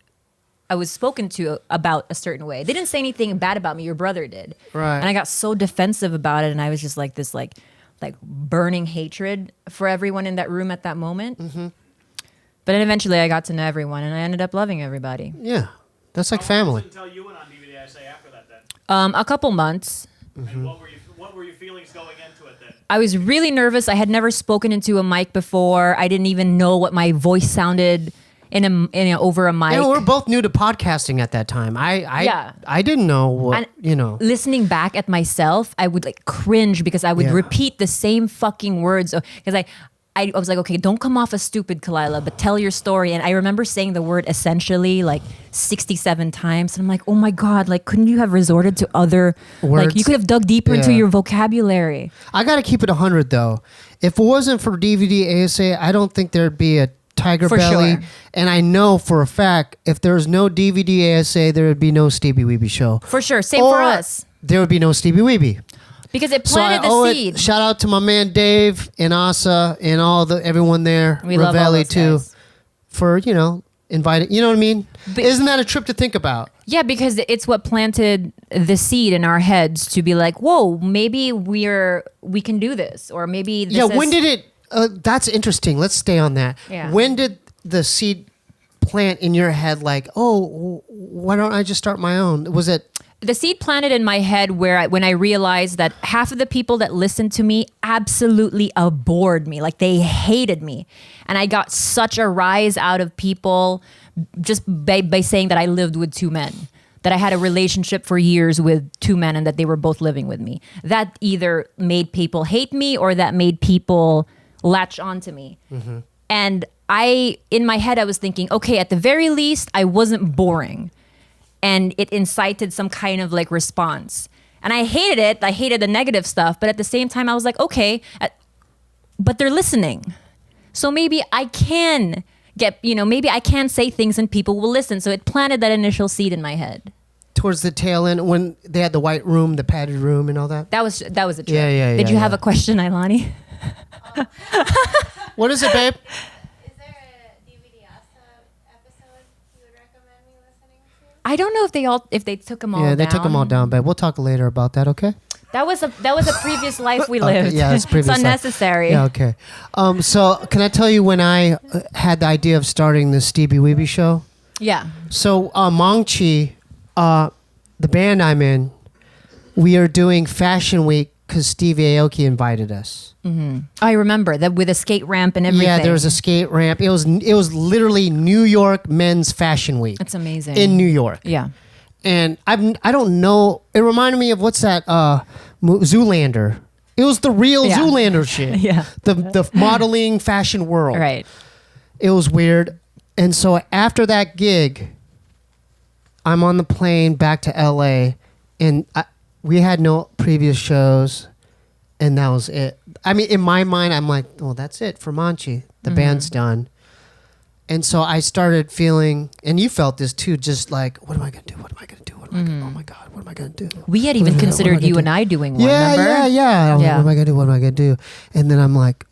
I was spoken to about a certain way. They didn't say anything bad about me. Your brother did. Right. And I got so defensive about it, and I was just like this like burning hatred for everyone in that room at that moment. But then eventually I got to know everyone, and I ended up loving everybody. Yeah. That's like family. Until you and I ASA after that then? A couple months. And what were your feelings going into it then? I was really nervous. I had never spoken into a mic before. I didn't even know what my voice sounded over a mic. You know, we're both new to podcasting at that time. I didn't know what, And listening back at myself, I would like cringe because I would Yeah. repeat the same fucking words. Because I was like, okay, don't come off as stupid, Khalyla, but tell your story. And I remember saying the word essentially like 67 times. And I'm like, oh my God, like, couldn't you have resorted to other Words. Like, you could have dug deeper into Yeah. your vocabulary. I got to keep it 100 though. If it wasn't for DVD ASA, I don't think there'd be a Tiger For Belly. sure. And I know for a fact, if there's no DVD ASA, there would be no Steebee Weebee Show. For sure. Same Or for us. There would be no Steebee Weebee. Because it So I planted owe the it. seed. Shout out to my man Dave and Asa and everyone there. We love all Ravelli those too, guys. for inviting. You know what I mean? But- Isn't that a trip to think about? Yeah, because it's what planted the seed in our heads to be like, whoa, maybe we can do this. Or maybe this is... When did it? That's interesting. Let's stay on that. Yeah. When did the seed plant in your head? Like, oh, why don't I just start my own? Was it? The seed planted in my head when I realized that half of the people that listened to me absolutely abhorred me. Like they hated me. And I got such a rise out of people just by saying that I lived with two men, that I had a relationship for years with two men and that they were both living with me. That either made people hate me or that made people latch onto me. Mm-hmm. And in my head, I was thinking, okay, at the very least, I wasn't boring. And it incited some kind of like response. And I hated it. I hated the negative stuff. But at the same time, I was like, okay, but they're listening. So maybe I can maybe I can say things and people will listen. So it planted that initial seed in my head. Towards the tail end, when they had the white room, the padded room, and all that. That was a trip. Yeah, Did you have yeah. a question, Ailani? What is it, babe? Is there a DVD episode you would recommend me listening to? I don't know if they took them all down. Yeah, they took them all down, babe. We'll talk later about that. Okay. That was a previous life we Okay, lived. yeah, it's previous It's life. unnecessary. Yeah, okay. So can I tell you when I had the idea of starting the Steebee Weebee Show? Yeah. So Mongchi, the band I'm in, we are doing Fashion Week because Steve Aoki invited us. I remember that with a skate ramp and everything. Yeah, there was a skate ramp. It was literally New York Men's Fashion Week. That's amazing. In New York. Yeah. And I don't know. It reminded me of what's that? Zoolander. It was the real Yeah. Zoolander shit. Yeah. The modeling fashion world. Right. It was weird. And so after that gig, I'm on the plane back to LA, and we had no previous shows, and that was it. I mean, in my mind, I'm like, well, that's it for Manchi. The band's done. And so I started feeling, and you felt this too, just like, what am I going to do? What am I going to do? What am I gonna, oh my God, what am I going to do? We had What even am I considered gonna you do? and I doing one, Yeah, remember? yeah. I'm like, Yeah. what am I going to do? What am I going to do? And then I'm like,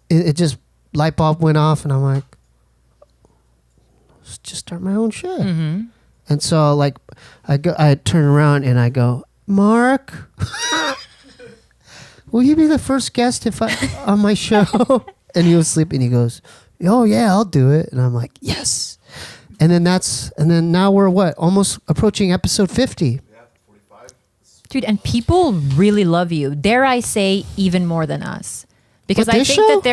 it just, light bulb went off, and I'm like, let's just start my own shit. And so like, I turn around and I go, Mark, will you be the first guest on my show? And he was sleeping. He goes, oh yeah, I'll do it. And I'm like, yes. And then now we're what? Almost approaching episode 50. Yeah, 45. Dude, and people really love you. Dare I say, even more than us. Because With I this think show? that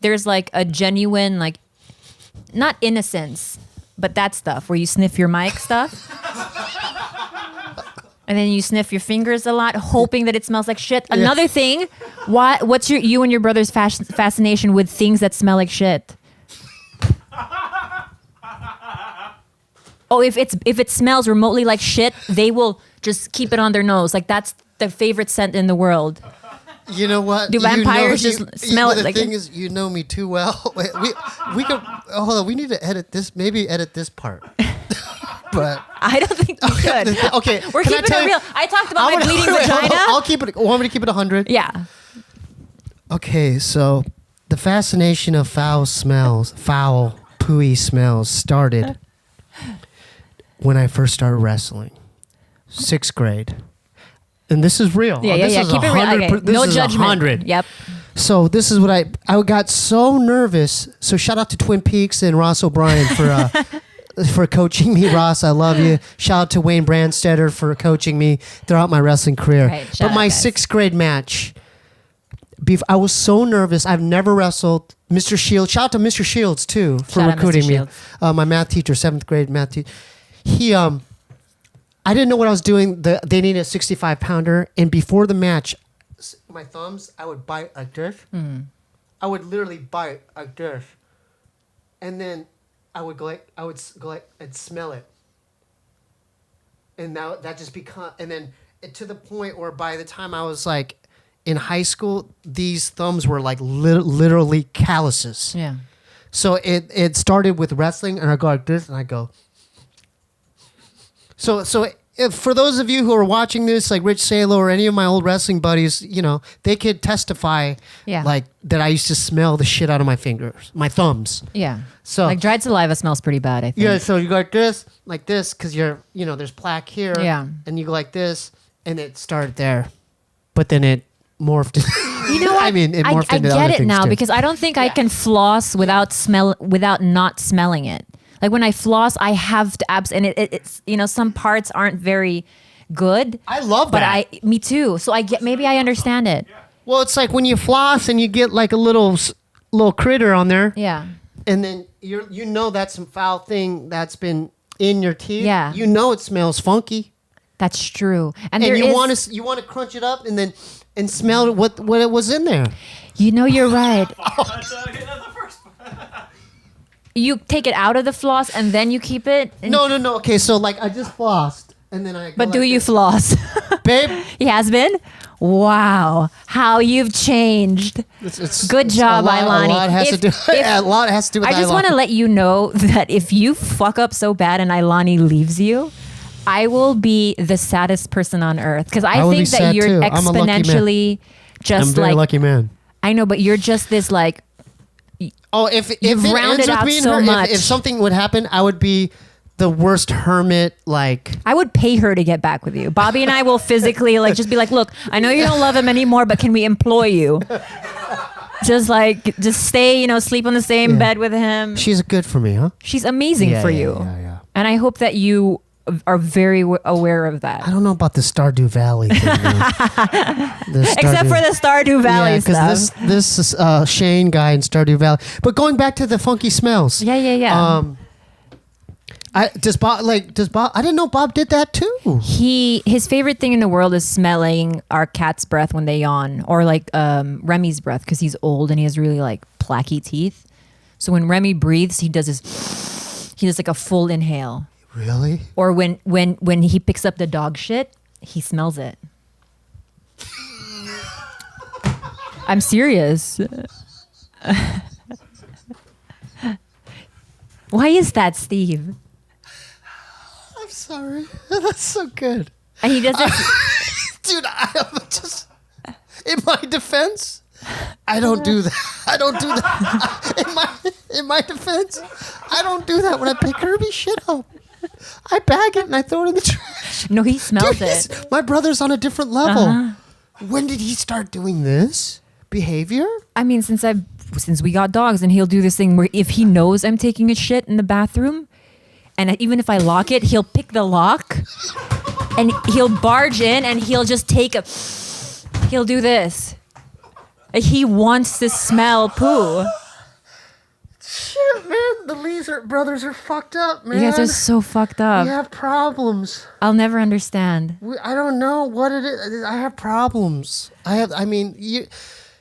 there's like a genuine, like, not innocence, but that stuff where you sniff your mic stuff. And then you sniff your fingers a lot, hoping that it smells like shit. Another thing, what's you and your brother's fascination with things that smell like shit? Oh, if it smells remotely like shit, they will just keep it on their nose. Like that's their favorite scent in the world. You know what? Do vampires just smell it the like thing it? is, you know me too well. We could hold on. We need to edit this. Maybe edit this part. But I don't think we should. okay, We're can I keeping tell it you- real. I talked about I'm my gonna- bleeding wait, hold on. vagina. I'll keep it. Want me to keep it 100? Yeah. Okay, so the fascination of foul, pooey smells started when I first started wrestling, 6th grade. And this is real. Yeah. This is Keep it real. 100 Okay. this No is judgment. 100. Yep. So this is what I got so nervous. So shout out to Twin Peaks and Ross O'Brien for for coaching me. Ross, I love you. Shout out to Wayne Brandstetter for coaching me throughout my wrestling career. Right, shout but my out, guys. 6th grade match, I was so nervous. I've never wrestled. Mr. Shields, shout out to Mr. Shields too for Shout out, Mr. recruiting me. Shields. My math teacher, 7th grade math teacher. He, I didn't know what I was doing. They needed a 65-pounder, and before the match, my thumbs, I would bite like this. I would literally bite like this, and then I would go like and smell it, and now that just become, and then to the point where by the time I was like in high school, these thumbs were like literally calluses. Yeah. So it started with wrestling, and I go like this, and I go. So if, for those of you who are watching this, like Rich Salo or any of my old wrestling buddies, you know, they could testify, Yeah. like that I used to smell the shit out of my fingers, my thumbs. Yeah. So Like dried saliva smells pretty bad, I think. yeah, so you go like this, because there's plaque here. Yeah. And you go like this, and it started there, but then it morphed. You know what? I mean, it morphed I into get other it things now too. because I don't think I can floss without not smelling it. Like when I floss, I have to and it's some parts aren't very good. I love but that. me too. So maybe I understand it. Well, it's like when you floss and you get like a little critter on there. Yeah. And then you know that's some foul thing that's been in your teeth. Yeah. You know it smells funky. That's true. And And there you is, want to crunch it up and smell what it was in there. you're right. That's the first part. You take it out of the floss and then you keep it. No. Okay, so like I just flossed and then I. But do you floss? babe? He has been? Wow. How you've changed. Good job, Ilani. A lot has to do. A lot has to do with. I just Ilani. want to let you know that if you fuck up so bad and Ilani leaves you, I will be the saddest person on earth because I would be think that sad you're too. I'm a lucky man. exponentially I'm just a very like lucky man. I know, but you're just this like Oh, if it You've ends rounded with out me and so her, much. if something would happen, I would be the worst hermit. Like I would pay her to get back with you. Bobby and I will physically just be like, look, I know you don't love him anymore, but can we employ you? Just stay, sleep on the same bed with him. she's good for me, huh? She's amazing for you. Yeah. And I hope that you are very aware of I that. don't know about the Stardew Valley thing. Except for the Stardew Valley stuff. because this is Shane guy in Stardew Valley. But going back to the funky smells. Yeah. Does Bob? I didn't know Bob did that too. His favorite thing in the world is smelling our cat's breath when they yawn, or like Remy's breath because he's old and he has really like plaquey teeth. So when Remy breathes, he does like a full inhale. Really? Or when he picks up the dog shit, he smells it. I'm serious. Why is that, Steve? I'm sorry. That's so good. And he does it. Dude, I am just in my defense. I don't do that. I don't do that. In my defense, I don't do that when I pick Kirby shit up. I bag it and I throw it in the trash. No, he smells Dude, it. my brother's on a different level. When did he start doing this behavior? I mean, since we got dogs, and he'll do this thing where if he knows I'm taking a shit in the bathroom, and even if I lock it, he'll pick the lock, and he'll barge in, and he'll just he'll do this. He wants to smell poo. Shit, man. The Leeser brothers are fucked up, man. You guys are so fucked up. We have problems. I'll never understand. I don't know what it is. I have problems.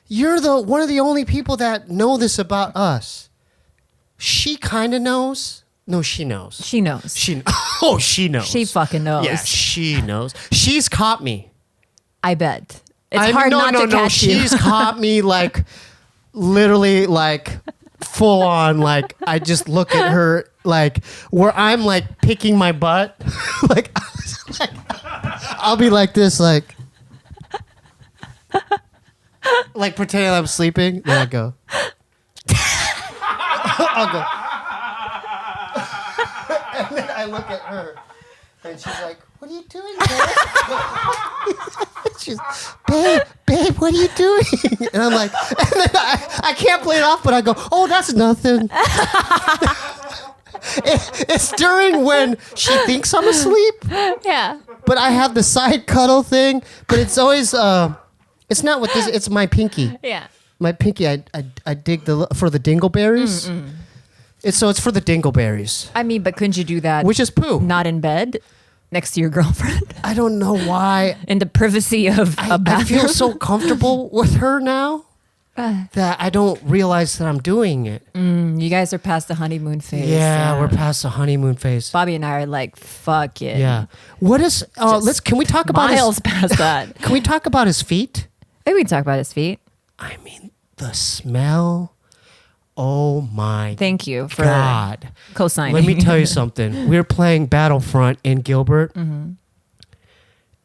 You're one of the only people that know this about us. She kind of knows. No, she knows. She knows. She knows. She fucking knows. Yeah, she knows. She's caught me. I bet. It's hard not to catch you. She's caught me like literally like full on. Like I just look at her like where I'm like picking my butt. like I'll be like this like pretending I'm sleeping. Then I go. I'll go. And then I look at her and she's like, "What are you doing, babe?" She's, babe, what are you doing? And I'm like, and then I can't play it off, but I go, "Oh, that's nothing." It's during when she thinks I'm asleep, Yeah. but I have the side cuddle thing. But it's always it's not with this. It's my pinky. Yeah. My pinky. I dig for the dingleberries. It's for the dingleberries, I mean, but couldn't you do that? which is poo. Not in bed next to your girlfriend I don't know why. in the privacy of a I bathroom. feel so comfortable with her now that I don't realize that I'm doing it. You guys are past the honeymoon phase. Yeah, we're past the honeymoon phase. Bobby and I are like, fuck it. Yeah. What is? Can we talk about miles past that. Can we talk about his feet? Maybe we can talk about his feet. I mean, the smell. Oh my Thank you for God. co-signing. Let me tell you something. We were playing Battlefront in Gilbert,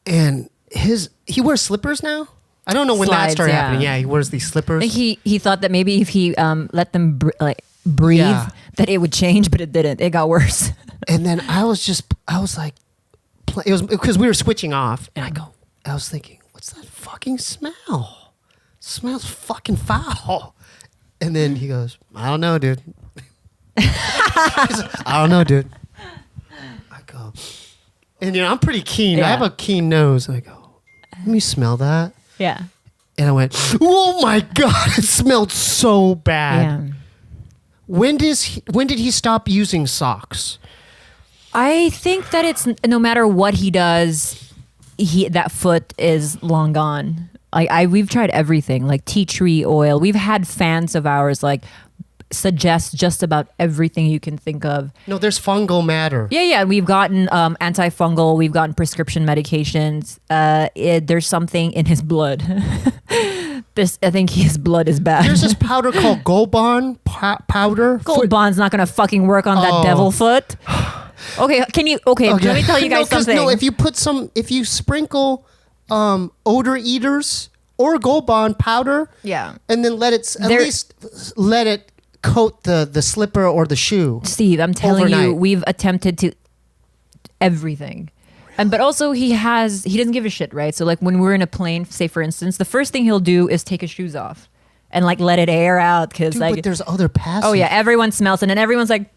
and he wears slippers now. I don't know when that Slides, started yeah. happening. Yeah, he wears these slippers. I think he thought that maybe if he let them breathe, Yeah. that it would change, but it didn't. It got worse. And then I was like, it was because we were switching off, and I was thinking, what's that fucking smell? Smells fucking foul. And then he goes, I don't know, dude. He's like, I don't know, dude. I go, and I'm pretty keen. Yeah. I have a keen nose. I go, let me smell that. Yeah. And I went, oh my God, it smelled so bad. Yeah. When did he stop using socks? I think that it's no matter what he does, that foot is long gone. We've tried everything, like tea tree oil. We've had fans of ours like suggest just about everything you can think of. No, there's fungal matter. Yeah. We've gotten antifungal. We've gotten prescription medications. There's something in his blood. I think his blood is bad. There's this powder called Gold Bond powder. Gold Bond's not gonna fucking work on that devil foot. Okay, let me tell you guys something. No, if you sprinkle odor eaters or Gold Bond powder, Yeah. and then let it coat the slipper or the shoe. Steve, I'm telling you, overnight. we've attempted to everything. But also he doesn't give a shit, right? So like when we're in a plane, say for instance, the first thing he'll do is take his shoes off and like let it air out because Dude, like but there's other passengers. oh yeah, everyone smells it and everyone's like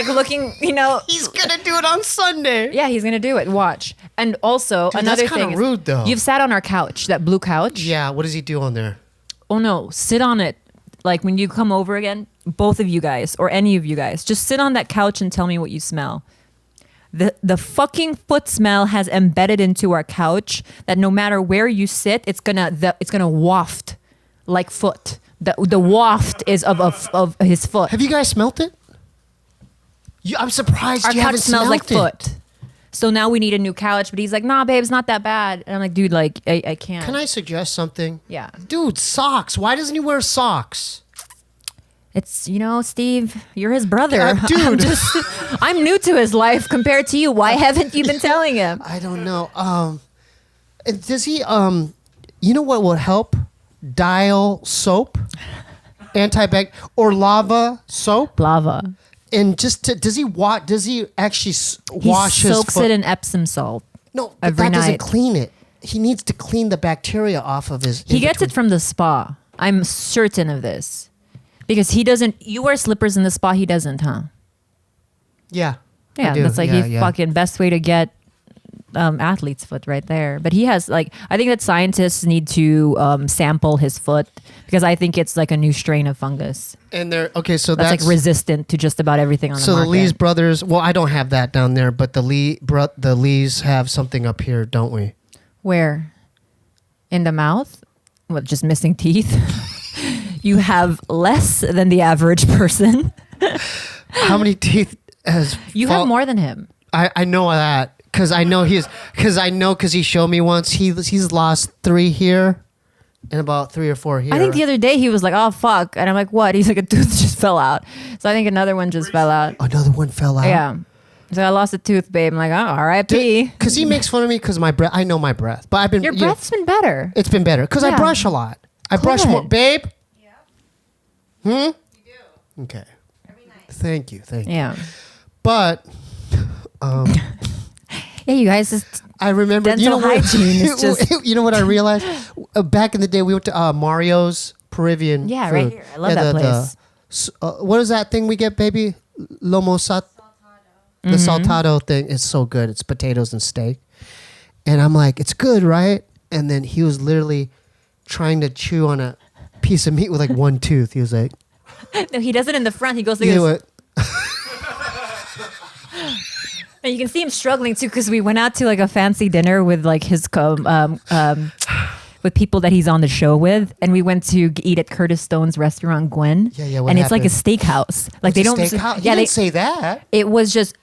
looking, He's gonna do it on Sunday. yeah, he's gonna do it. Watch. And also Dude, another that's kinda thing, rude, though. You've sat on our couch, that blue couch. Yeah, what does he do on there? Oh no, sit on it. Like when you come over again, both of you guys or any of you guys, just sit on that couch and tell me what you smell. The fucking foot smell has embedded into our couch that no matter where you sit, it's gonna waft like foot. The waft is of his foot. Have you guys smelt it? I'm surprised Our you couch haven't smells smelt like it. foot. So now we need a new couch, but he's like, nah, babe, it's not that bad. And I'm like, dude, like, I can't. Can I suggest something? Yeah. Dude, socks. Why doesn't he wear socks? It's, Steve, you're his brother. Yeah, dude. I'm new to his life compared to you. Why haven't you been telling him? I don't know. Does he, you know what would help? Dial soap, or lava soap. Lava. And does he actually He wash his soaks foot? it in Epsom salt. No, but every that doesn't night. clean it. He needs to clean the bacteria off of his. He gets it from the spa. I'm certain of this. Because he doesn't, you wear slippers in the spa, he doesn't, huh? Yeah. I Yeah, do. that's like Yeah, the yeah. fucking best way to get athlete's foot right there. But he has I think that scientists need to sample his foot because I think it's like a new strain of fungus And they're okay. So that's that's like resistant to just about everything on the So market. the Lees brothers. Well, I don't have that down there, but the Lees have something up here, don't we? Where? In the mouth? What, just missing teeth? You have less than the average person. How many teeth has You have more than him. I know that because he showed me once. He's lost 3 here and about 3 or 4 here. I think the other day he was like, oh, fuck. And I'm like, what? He's like, a tooth just fell out. So I think another one just fell out. Another one fell out. Yeah. So I lost a tooth, babe. I'm like, oh, R.I.P. Because he makes fun of me because my breath. I know my breath, but I've been Your breath's been better. It's been better because I Yeah. brush a lot. I brush more, Good. babe. Yeah. You do. Okay. Every night. Thank you. Yeah. But Yeah, you guys just I remember Dental hygiene is just- you know what I realized back in the day we went to Mario's Peruvian. Yeah, food. right here. I love that place. What is that thing we get, baby? lomosat, the saltado thing is so good. It's potatoes and steak. And I'm like, it's good, right? And then he was literally trying to chew on a piece of meat with like one tooth. He was like, No, he does it in the front. He goes like you know this. what? And you can see him struggling too because we went out to like a fancy dinner with like his with people that he's on the show with, and we went to eat at Curtis Stone's restaurant, Gwen. Yeah, what and it's like a happened? steakhouse. Like they don't. Steakhouse? He Yeah, didn't say that. it was just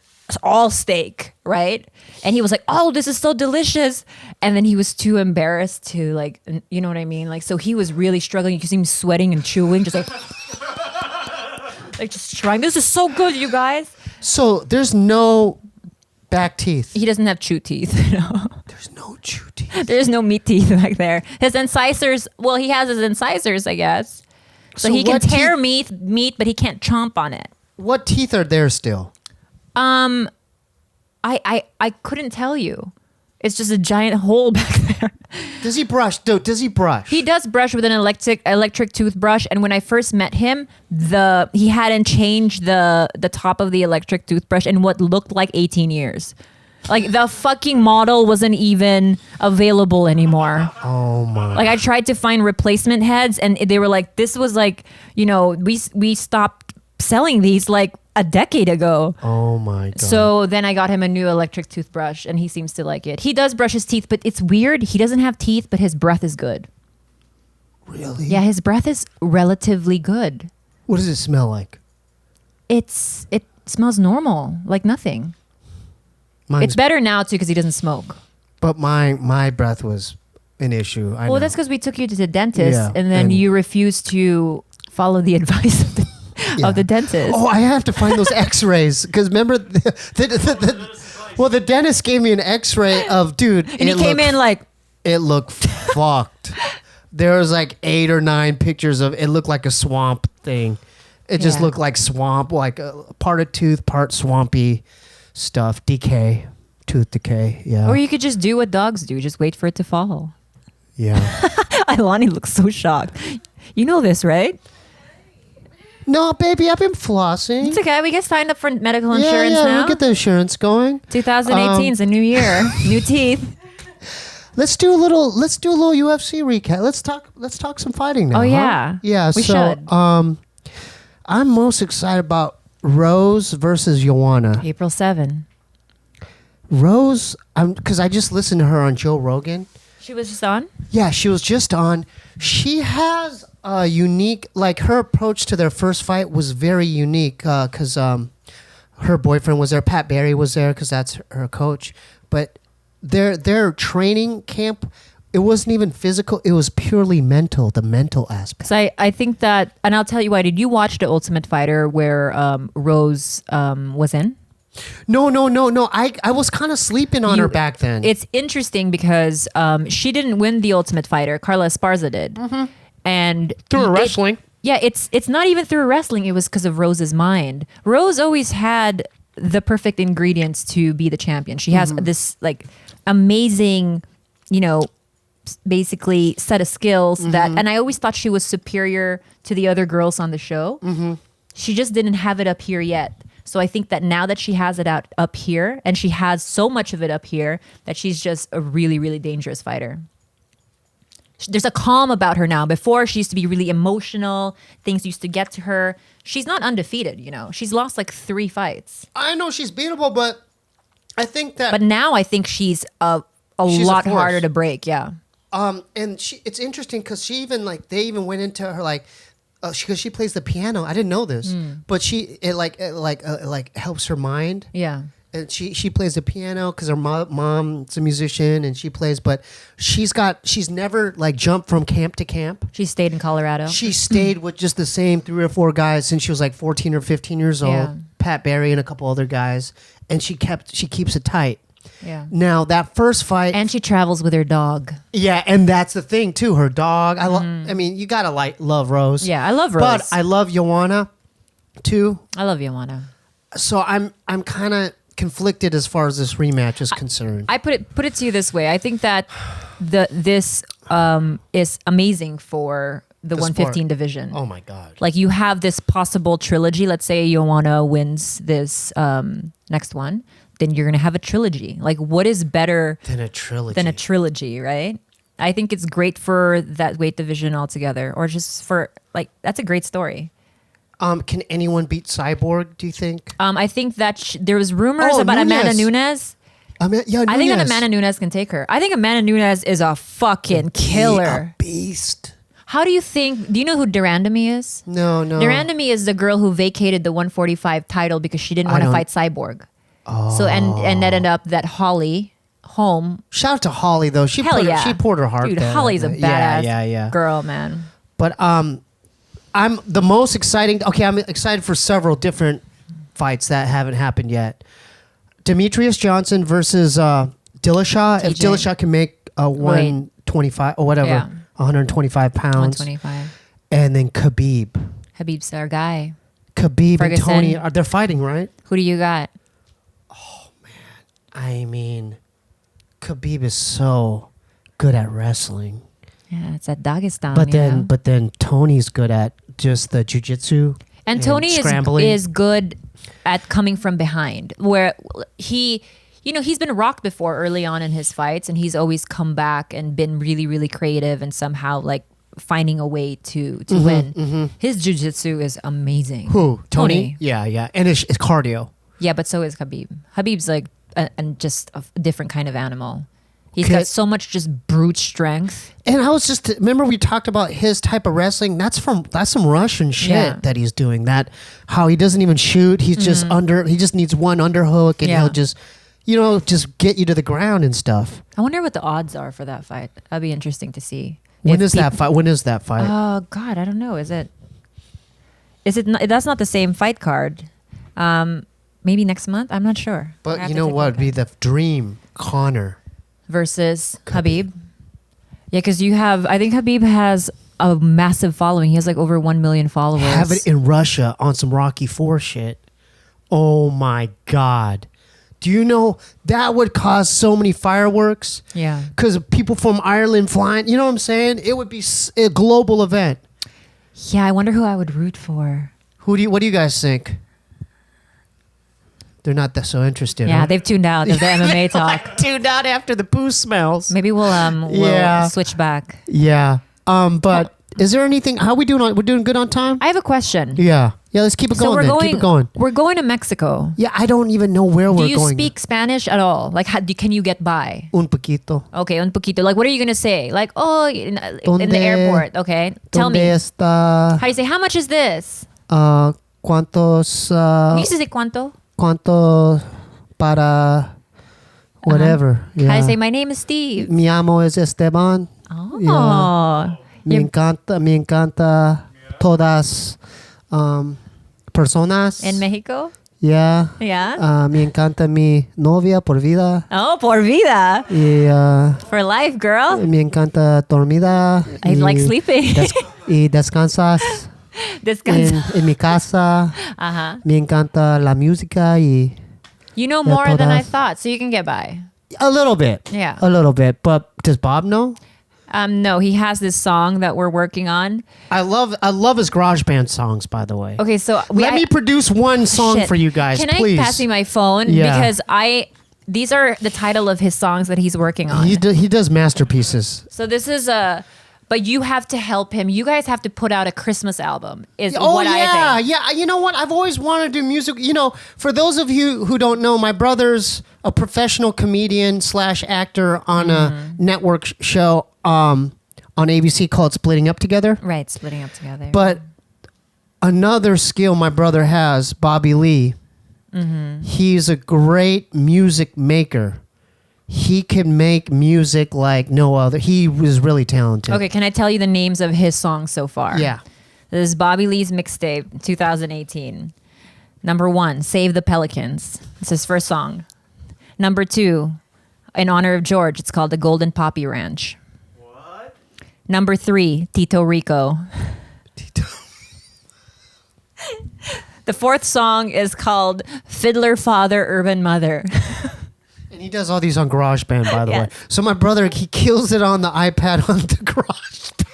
all steak, right? And he was like, "Oh, this is so delicious," and then he was too embarrassed to like, you know what I mean? Like, so he was really struggling. You could see him sweating and chewing, just like, like just trying. This is so good, you guys. So there's no back teeth. He doesn't have chew teeth. No. There's no chew teeth. There's no meat teeth back there. His incisors, well, he has his incisors, I guess. So he can what tear teeth- meat, but he can't chomp on it. What teeth are there still? I couldn't tell you. It's just a giant hole back there. Does he brush? Dude, does he brush? He does brush with an electric toothbrush, and when I first met him, he hadn't changed the top of the electric toothbrush in what looked like 18 years. Like the fucking model wasn't even available anymore. Oh my. Like I tried to find replacement heads, and they were like, "This was like, we stopped selling these like a decade ago." Oh my god. So then I got him a new electric toothbrush, and he seems to like it. He does brush his teeth, but it's weird. He doesn't have teeth, but his breath is good. Really? Yeah, his breath is relatively good. What does it smell like? It smells normal, like nothing. Mine's, It's better now too because he doesn't smoke. but my breath was an issue. I Well, know. that's because we took you to the dentist, Yeah, and then and- you refused to follow the advice of the dentist. Oh, I have to find those X-rays because remember, the dentist gave me an X-ray of dude, and he came in like, it looked fucked. There was like 8 or 9 pictures of it. Looked like a swamp thing. It just Yeah. looked like swamp, like a part of tooth, part swampy stuff, decay, tooth decay. Yeah, or you could just do what dogs do, just wait for it to fall. yeah. Ilani looks so shocked. You know this, right? No, baby, I've been flossing. It's okay. We get signed up for medical insurance yeah, now. we'll get the insurance going. 2018 is a new year, new teeth. Let's do a little UFC recap. Let's talk some fighting now. Oh, huh? yeah. Yeah. We should. I'm most excited about Rose versus Joanna. April 7. Rose, because I just listened to her on Joe Rogan. She was just on? Yeah, she was just on. She has a unique, like her approach to their first fight was very unique because her boyfriend was there. Pat Barry was there because that's her coach. But their training camp, it wasn't even physical. It was purely mental, the mental aspect. So I think that, and I'll tell you why. Did you watch The Ultimate Fighter where Rose was in? No. I was kind of sleeping on her back then. It's interesting because she didn't win The Ultimate Fighter. Carla Esparza did. And Through her wrestling. Yeah, it's not even through wrestling. It was because of Rose's mind. Rose always had the perfect ingredients to be the champion. She has this like amazing, basically set of skills that, and I always thought she was superior to the other girls on the show. She just didn't have it up here yet. So I think that now that she has it out up here, and she has so much of it up here, that she's just a really, really dangerous fighter. There's a calm about her now. Before, she used to be really emotional. Things used to get to her. She's not undefeated, She's lost like 3 fights. I know she's beatable, but I think that. But now I think she's a She's a lot force. harder to break, yeah. and it's interesting because she even they even went into her like. Because she plays the piano, I didn't know this, but it helps her mind. Yeah. And she plays the piano because her mom's a musician and she plays, but she's never like jumped from camp to camp. She stayed in Colorado. She stayed with just the same 3 or 4 guys since she was like 14 or 15 years old. Yeah. Pat Barry and a couple other guys, and she keeps it tight. Yeah. Now that first fight, And she travels with her dog. yeah, and that's the thing too. Her dog, I mean, you gotta love Rose. Yeah, I love Rose. But I love Joanna too. I love Joanna. So I'm kind of conflicted as far as this rematch is concerned. I put it to you this way. I think that this is amazing for the The 115 sport. division. Oh my God. Like you have this possible trilogy. Let's say Joanna wins this next one, then you're gonna have a trilogy. Like what is better Than a trilogy. right? I think it's great for that weight division altogether, or just for like that's a great story. Can anyone beat Cyborg? Do you think? I think that there was rumors Oh, about Amanda Nunes. Nunes. I think I think that Amanda Nunes can take her. I think Amanda Nunes is a fucking killer. A beast. How do you think? Do you know who Durandamy is? No. Durandamy is the girl who vacated the 145 title because she didn't want to don't- fight Cyborg. So and ended up that Holly Holm. Shout out to Holly though. She Hell yeah. she poured her heart. Dude, there. Holly's a badass Yeah. girl, man. But I'm the most exciting. Okay, I'm excited for several different fights that haven't happened yet. Demetrius Johnson versus Dillashaw. If TJ. Dillashaw can make 125 or whatever, Yeah. 125 pounds, 125. and then Khabib. Habib's our guy. Khabib and Ferguson. Toni they're fighting, right? Who do you got? I mean, Khabib is so good at wrestling, Yeah, it's at Dagestan. but then Tony's good at just the jujitsu. And Tony scrambling. is good at coming from behind, where he's been rocked before early on in his fights, and he's always come back and been really, really creative and somehow like finding a way to win. His jujitsu is amazing. Who? Tony. Yeah. And it's cardio. Yeah, but so is Khabib. Habib's like just a different kind of animal. He's Okay. got so much just brute strength. And I was just remember we talked about his type of wrestling. That's some Russian shit Yeah. that he's doing. That how he doesn't even shoot. He's just he just needs one underhook and Yeah. he'll just just get you to the ground and stuff. I wonder what the odds are for that fight. That'd be interesting to see. When is that fight? When is that fight? Oh God, I don't know. Is it? Not, that's not the same fight card. Maybe next month. I'm not sure. I But have you to know take a what look would be at the dream? Connor. versus Khabib. Yeah, because I think Khabib has a massive following. He has like over 1 million followers. Have it in Russia on some Rocky 4 shit. Oh my God. Do you know that would cause so many fireworks? Yeah. Because people from Ireland flying, you know what I'm saying? It would be a global event. Yeah, I wonder who I would root for. What do you guys think? They're not that so interested. Yeah, huh? they've tuned out of the MMA talk. tuned out after the poo smells. Maybe we'll Yeah. switch back. Yeah. But is there anything? How we doing? We're doing good on time. I have a question. Yeah. Let's keep it So going. we're Then. going. Keep it going. We're going to Mexico. Yeah, I don't even know where Do we're you going. speak Spanish at all? Like, can you get by? Un poquito. Okay, un poquito. Like, what are you gonna say? Like, oh, in the Donde- airport. Okay, tell ¿Dónde me. está? How do you say? How much is this? ¿Cuántos? You used to say cuánto. ¿Cuánto para whatever? Yeah. How do you say? My name is Steve. Mi amo es Esteban. Oh, Yeah. Me You're- encanta todas personas. in Mexico. Yeah. Yeah. Me encanta mi novia por vida. Oh, por vida. Y For life, girl. me encanta dormida. I like sleeping. Y descansas Descansa. en mi casa. Uh-huh. Me encanta la música y You know Yeah, more than I todas. thought, so you can get by. a little bit. Yeah. A little bit. But does Bob know? No, he has this song that we're working on. I love his garage band songs, by the way. Okay, so Let me produce one song Shit. for you guys, Can please. I pass you my phone? Yeah. Because these are the title of his songs that he's working on. He does masterpieces. So this is but you have to help him. You guys have to put out a Christmas album. Is Oh what I yeah, think. yeah. You know what? I've always wanted to do music. You know, for those of you who don't know, my brother's a professional comedian / actor on a network show on ABC called Splitting Up Together. Right, splitting up together. But another skill my brother has, Bobby Lee. He's a great music maker. He can make music like no other. He was really talented. okay, can I tell you the names of his songs so far? Yeah. This is Bobby Lee's mixtape, 2018. Number 1, Save the Pelicans. It's his first song. Number 2, in honor of George, it's called The Golden Poppy Ranch. What? Number 3, Tito Rico. The fourth song is called Fiddler Father, Urban Mother. And he does all these on GarageBand, by the way. Yes. So my brother, he kills it on the iPad on the GarageBand.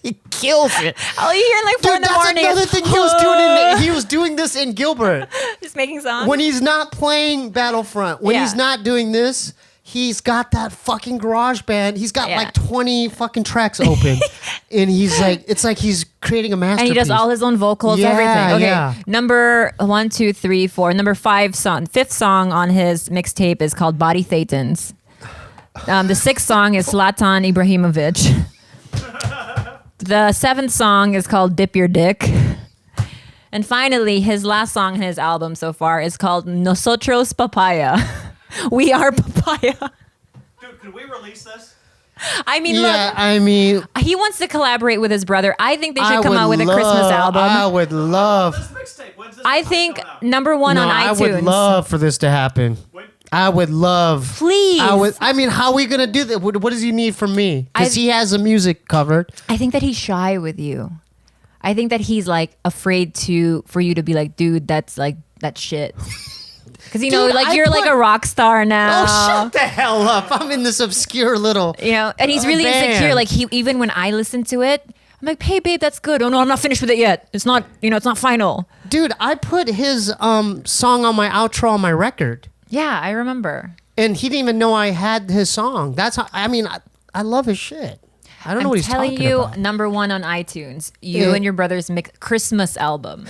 He kills it. I'll hear in like 4 in the That's morning. another thing he was doing. He was doing this in Gilbert. Just making songs. When he's not playing Battlefront, when Yeah. he's not doing this, he's got that fucking garage band. He's got Yeah. like 20 fucking tracks open. And he's like, it's like he's creating a masterpiece. And he does all his own vocals, Yeah, everything. Okay. yeah. Number 1, 2, 3, 4. Number 5 song. 5th song on his mixtape is called Body Thetans. The 6th song is Zlatan Ibrahimovic. The 7th song is called Dip Your Dick. And finally, his last song in his album so far is called Nosotros Papaya. We are papaya. Dude, could we release this? I mean, Yeah, look, I mean, he wants to collaborate with his brother. I think they should I come would out with a Christmas love- album. I would This love. mixtape. When's this I might think come out? number 1 No, on I iTunes. would love for this to happen. When- I would love. Please. I mean, how are we gonna do that? What does he need from me? Because I- he has the music covered. I think that he's shy with you. I think that he's like afraid for you to be like, dude, that's like that shit. Because Dude, like I you're like put- a rock star now. Oh, shut the hell up! I'm in this obscure little. And he's really band. insecure. Like even when I listen to it, I'm like, hey babe, that's good. Oh no, I'm not finished with it yet. It's not, it's not final. Dude, I put his song on my outro on my record, Yeah, I remember. and he didn't even know I had his song. That's how. I mean, I love his shit. I don't know I'm what he's telling talking you, about. number 1 on iTunes. You Yeah. and your brother's Christmas album.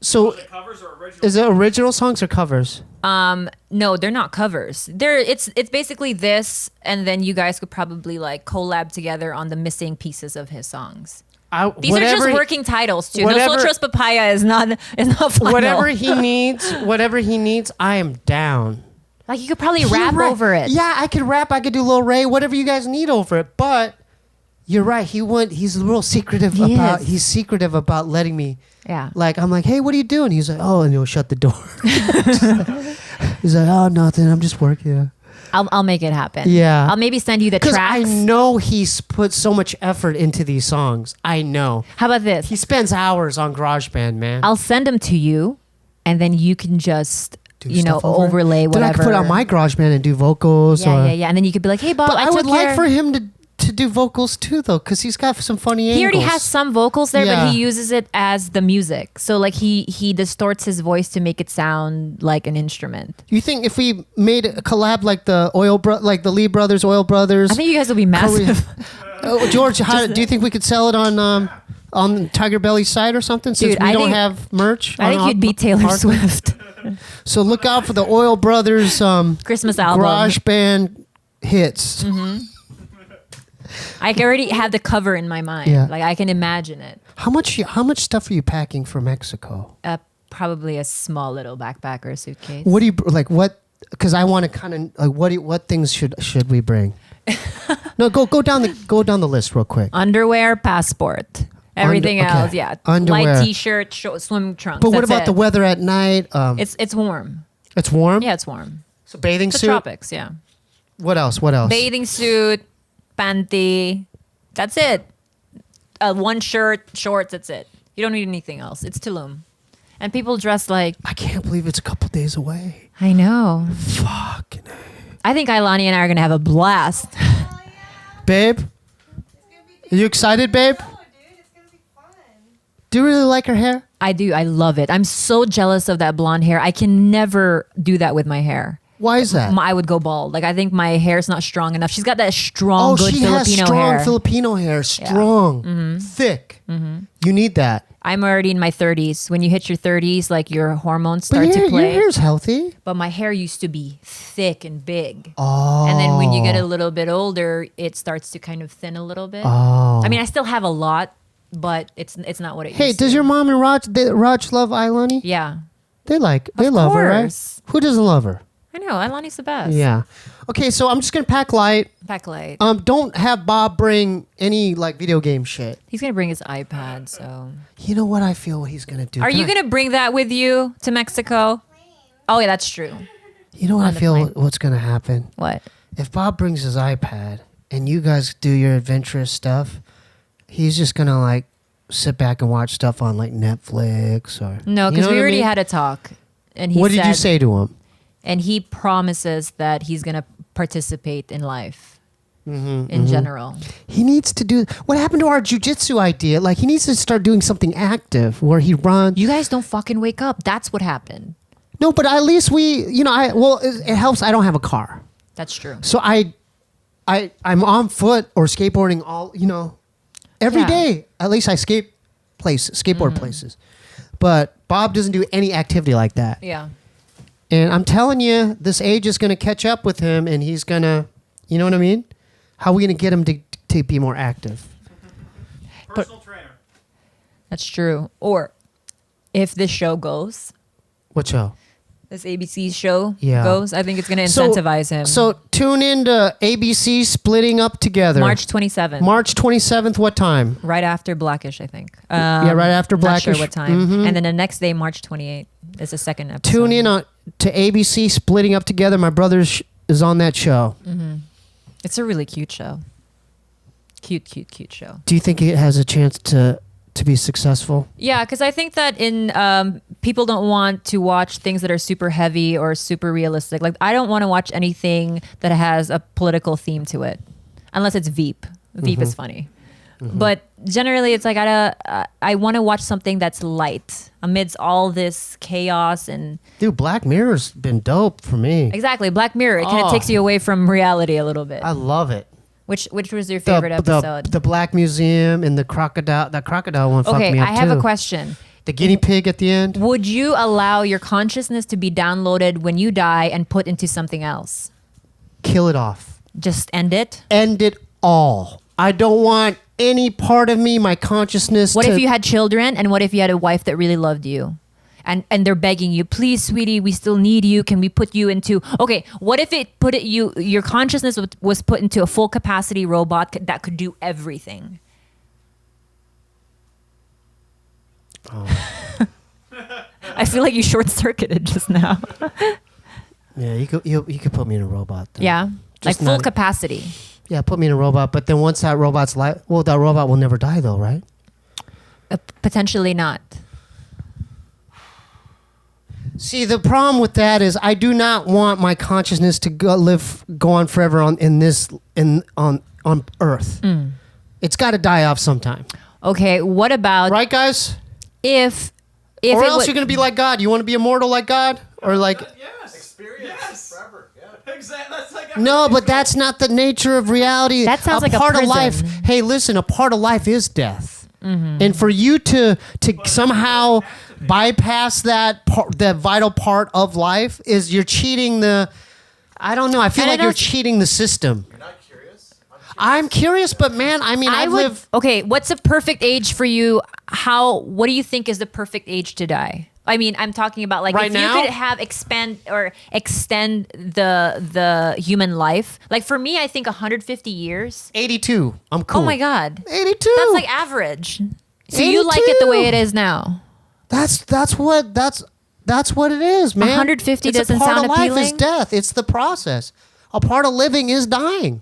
So, Was it covers or original? is it original songs or covers? No, they're not covers. It's basically this, and then you guys could probably like collab together on the missing pieces of his songs. These are just working titles too. whatever- Nosotros Papaya is not final. Whatever he needs, I am down. Like you could probably He rap over it. Yeah, I could rap. I could do Lil Ray. Whatever you guys need over it. But you're right. He's a little secretive He about. is. He's secretive about letting me. Yeah. Like I'm like, hey, what are you doing? He's like, oh, and he'll shut the door. He's like, oh, nothing. I'm just working. I'll make it happen. Yeah. I'll maybe send you the Because tracks. I know he's put so much effort into these songs. I know. How about this? He spends hours on GarageBand, man. I'll send them to you, and then you can just Do stuff over it. overlay whatever. Then I could put on my GarageBand and do vocals. Yeah, or, yeah, yeah. And then you could be like, hey Bob, But I would took like care- for him to do vocals too, though, because he's got some funny angles. He already has some vocals there, Yeah. but he uses it as the music. So like he distorts his voice to make it sound like an instrument. You think if we made a collab like the like the Lee Brothers, Oil Brothers? I think you guys will be massive. Oh, George, do you think we could sell it on Tiger Belly's site or something? Since Dude, we I don't think- have merch. I think you'd beat Taylor Market? Swift. So look out for the Oil Brothers Christmas album. Garage Band hits. I already have the cover in my mind. Yeah. Like I can imagine it. How much stuff are you packing for Mexico? Probably a small little backpack or a suitcase. What do you like? What? Because I want to kind of like what things should we bring? No, go down the list real quick. Underwear, passport. Everything okay. else, yeah. Underwear. Light t-shirt, swim trunks. But what That's about it. the weather at night? It's warm. It's warm. Yeah, it's warm. So bathing The suit. tropics, yeah. What else? What else? Bathing suit, panty. That's it. One shirt, shorts. That's it. You don't need anything else. It's Tulum, and people dress like. I can't believe it's a couple days away. I know. Fucking A. I think Ailani and I are gonna have a blast. Babe, are you excited, babe? No, dude, it's gonna be fun. Do you really like her hair? I do. I love it. I'm so jealous of that blonde hair. I can never do that with my hair. Why is that? I would go bald. Like I think my hair's not strong enough. She's got that strong, good she Filipino has strong hair. Filipino hair. Strong, thick. You need that. I'm already in my 30s. When you hit your 30s, like your hormones But start your to play. hair's healthy. But my hair used to be thick and big. Oh. And then when you get a little bit older, it starts to kind of thin a little bit. Oh. I mean, I still have a lot, but it's not what it Hey, used to. does your mom and Raj love Ailani? Yeah. They Of love her, right? course. Who doesn't love her? I know. Ailani's the best. Yeah. Okay, so I'm just gonna pack light. Backlight. Don't have Bob bring any like video game shit. He's going to bring his iPad, so. You know what I feel he's gonna do? Are you going to bring that with you to Mexico? Oh, yeah, that's true. You know what I the feel? plane? What's gonna happen? What? If Bob brings his iPad and you guys do your adventurous stuff, he's just gonna like sit back and watch stuff on like Netflix or No, you because know we what I already mean? had a talk. And he What did you said- say to him? And he promises that he's going to participate in life. in general. He needs to do. What happened to our jujitsu idea? Like he needs to start doing something active where he runs. You guys don't fucking wake up. That's what happened. No, but at least it helps. I don't have a car, That's true. so I'm on foot or skateboarding every day. Yeah. At least I skateboard places. But Bob doesn't do any activity like that. Yeah. And I'm telling you, this age is going to catch up with him, and he's going to, you know what I mean? How are we going to get him to be more active? Personal trainer. That's true. Or if this show goes, What show? this ABC show Yeah. goes, I think it's going to incentivize him. So tune in to ABC splitting up together. March 27th. March 27th, what time? Right after Blackish, I think. Yeah, right after Not sure Blackish. what time. Mhm. And then the next day, March 28th, is the second episode. Tune in to ABC splitting up together. My brother is on that show. It's a really cute show. Cute show. Do you think it has a chance to be successful? Yeah, because I think that people don't want to watch things that are super heavy or super realistic. Like I don't want to watch anything that has a political theme to it, unless it's Veep. Veep is funny, but generally it's like I want to watch something that's light amidst all this chaos and Dude, Black Mirror's been dope for me. exactly Black Mirror. It kind Oh. of takes you away from reality a little bit. I love it. Which was your favorite episode? The Black Museum and the crocodile. That crocodile one fucked Okay, me up I have too. a question. The guinea pig at the end. Would you allow your consciousness to be downloaded when you die and put into something else? Kill it off. Just end it? End it all. I don't want any part of me, my consciousness. What if you had children and what if you had a wife that really loved you? And they're begging you, please, sweetie, we still need you. Can we put you into... Okay, what if your consciousness was put into a full capacity robot that could do everything? Oh. I feel like you short-circuited just now. Yeah, you could put me in a robot. Though. Yeah? Like Just full not- capacity. Yeah, put me in a robot. But then once that robot's that robot will never die though, right? Potentially not. See, the problem with that is I do not want my consciousness to go on forever on Earth. It's got to die off sometime, Okay, what about right, guys? if Or it else would- you're gonna be like God. You want to be immortal like God, or like Yes. Experience Yes. forever. Yeah. Exactly. That's like no? But that's not the nature of reality. That sounds like a part of prison. life. Hey, listen, a part of life is death. And for you to somehow bypass that vital part of life is you're cheating the. I don't know. I feel And I like know you're it's- cheating the system. You're not curious? I'm curious, but man, I mean, I live. Okay, what's a perfect age for you? What do you think is the perfect age to die? I mean, I'm talking about like Right if now? you could have extend the human life. Like for me, I think 150 years. 82. I'm cool. Oh my god. 82. That's like average. So you like it the way it is now. That's what it is, man. 150 It's doesn't a part sound of life is appealing? death. It's the process. A part of living is dying.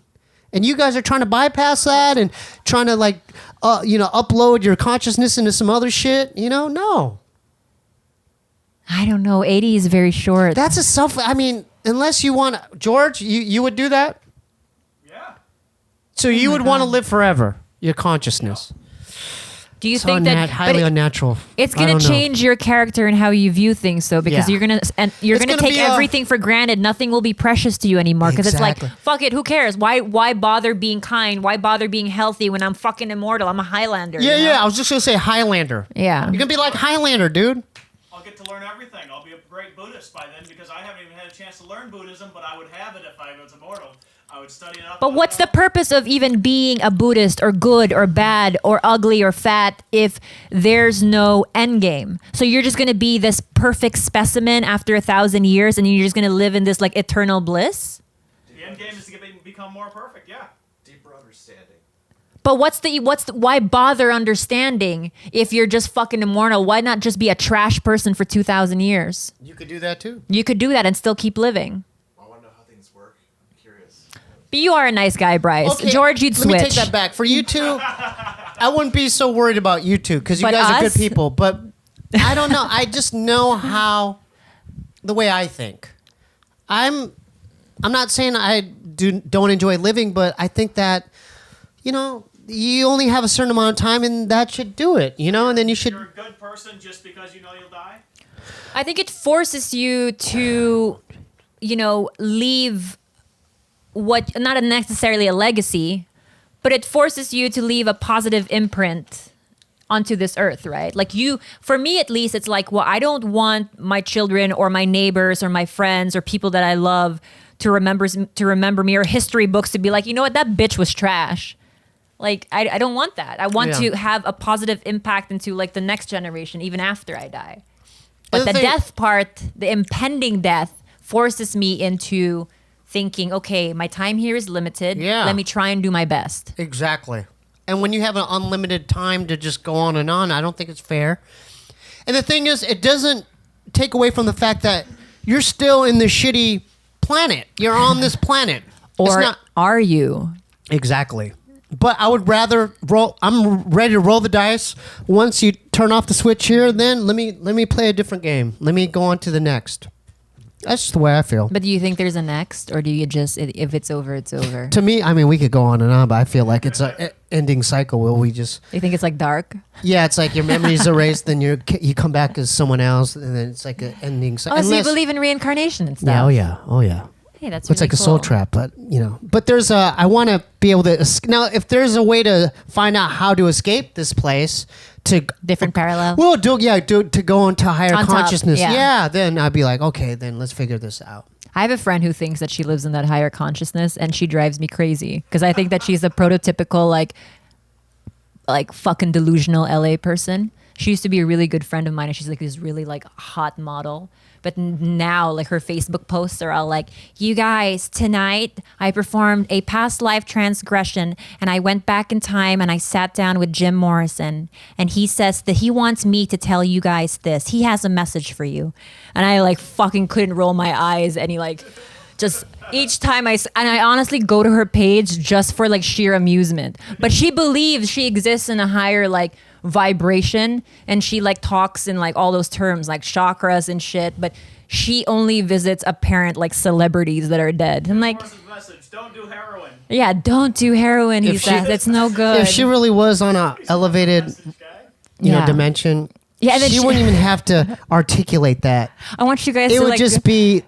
And you guys are trying to bypass that and trying to upload your consciousness into some other shit. No. I don't know. 80 is very short. That's unless you want George, you would do that? Yeah. So you would want to live forever, your consciousness. Do you It's think that highly but unnatural. it's I going don't to know. change your character and how you view things though because Yeah. you're going It's to gonna take be everything for granted. Nothing will be precious to you anymore because Exactly. it's like fuck it, who cares? Why bother being kind? Why bother being healthy when I'm fucking immortal? I'm a Highlander. Yeah, you know? yeah. I was just gonna say Highlander. Yeah. You're gonna be like Highlander, dude. I'll get to learn everything. I'll be a great Buddhist by then because I haven't even had a chance to learn Buddhism, but I would have it if I was immortal. I would study it up. But what's the purpose of even being a Buddhist or good or bad or ugly or fat if there's no end game? So you're just going to be this perfect specimen after 1,000 years and you're just going to live in this like eternal bliss? The end game is to become more perfect. Yeah. Deeper understanding. But why bother understanding if you're just fucking immortal? Why not just be a trash person for 2,000 years? You could do that too. You could do that and still keep living. I want to know how things work. I'm curious. But you are a nice guy, Bryce. Okay, George, you'd let me switch. take that back. For you two, I wouldn't be so worried about you two because you But guys are us? good people. But I don't know. I just know how the way I think. I'm not saying I don't enjoy living, but I think that, you only have a certain amount of time and that should do it, and then you should. You're a good person just because you know you'll die? I think it forces you to, leave what, not necessarily a legacy, but it forces you to leave a positive imprint onto this earth, right? Like for me at least, it's like, well, I don't want my children or my neighbors or my friends or people that I love to remember me, or history books to be like, you know what, that bitch was trash. Like, I don't want that. I want to have a positive impact into like the next generation, even after I die. But the death part, the impending death, forces me into thinking, okay, my time here is limited. Yeah. Let me try and do my best. Exactly. And when you have an unlimited time to just go on, I don't think it's fair. And the thing is, it doesn't take away from the fact that you're still in the shitty planet. You're on this planet. Or are you? Exactly. But I would rather roll. I'm ready to roll the dice. Once you turn off the switch here, then let me play a different game. Let me go on to the next. That's just the way I feel. But do you think there's a next, or do you just, if it's over, it's over? To me, I mean, we could go on and on, but I feel like it's a ending cycle. Will we just? You think it's like dark? Yeah, it's like your memory's erased, then you come back as someone else, and then it's like an ending cycle. Oh, so you believe in reincarnation and stuff? Yeah, oh yeah. Hey, that's It's really like a soul cool. trap, but But there's I want to be able to now. If there's a way to find out how to escape this place, to Different parallel. well, to go into higher On top, consciousness. yeah. Yeah, then I'd be like, okay, then let's figure this out. I have a friend who thinks that she lives in that higher consciousness, and she drives me crazy because I think that she's a prototypical like fucking delusional LA person. She used to be a really good friend of mine, and she's like this really like hot model. But now, like, her Facebook posts are all like, you guys, tonight I performed a past life transgression, and I went back in time and I sat down with Jim Morrison, and he says that he wants me to tell you guys this. He has a message for you. And I like fucking couldn't roll my eyes any like just each time and I honestly go to her page just for like sheer amusement. But she believes she exists in a higher like vibration, and she like talks in like all those terms like chakras and shit, but she only visits apparent like celebrities that are dead. I'm like, Message, don't do heroin. yeah, don't do heroin, he says. It's no good. If she really was on a elevated, Yeah. dimension, Yeah, and then she she- wouldn't even have to articulate that. I want you guys It to would like just be,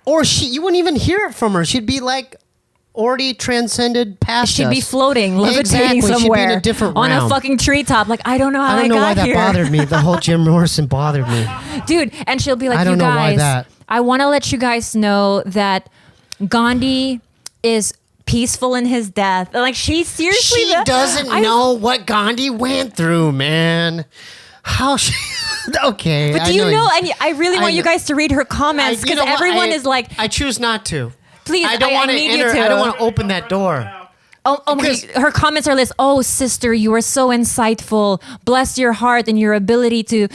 or you wouldn't even hear it from her. She'd be like already transcended past she'd us. be floating, levitating Exactly. She'd be in somewhere a different on a realm. fucking treetop. Like, I don't know how I don't know why got that here. bothered me. The whole Jim Morrison bothered me. Dude, and she'll be like, I don't you know why guys, that. I want to let you guys know that Gandhi is peaceful in his death. Like, she seriously She doesn't know what Gandhi went through, man. How she? Okay. But do you know? And I really want you guys to read her comments You because know what? everyone is like, I choose not to. please, I don't want to need enter. you to. I don't want to open that door. Oh, because- her comments are this. Oh, sister, you are so insightful. Bless your heart and your ability to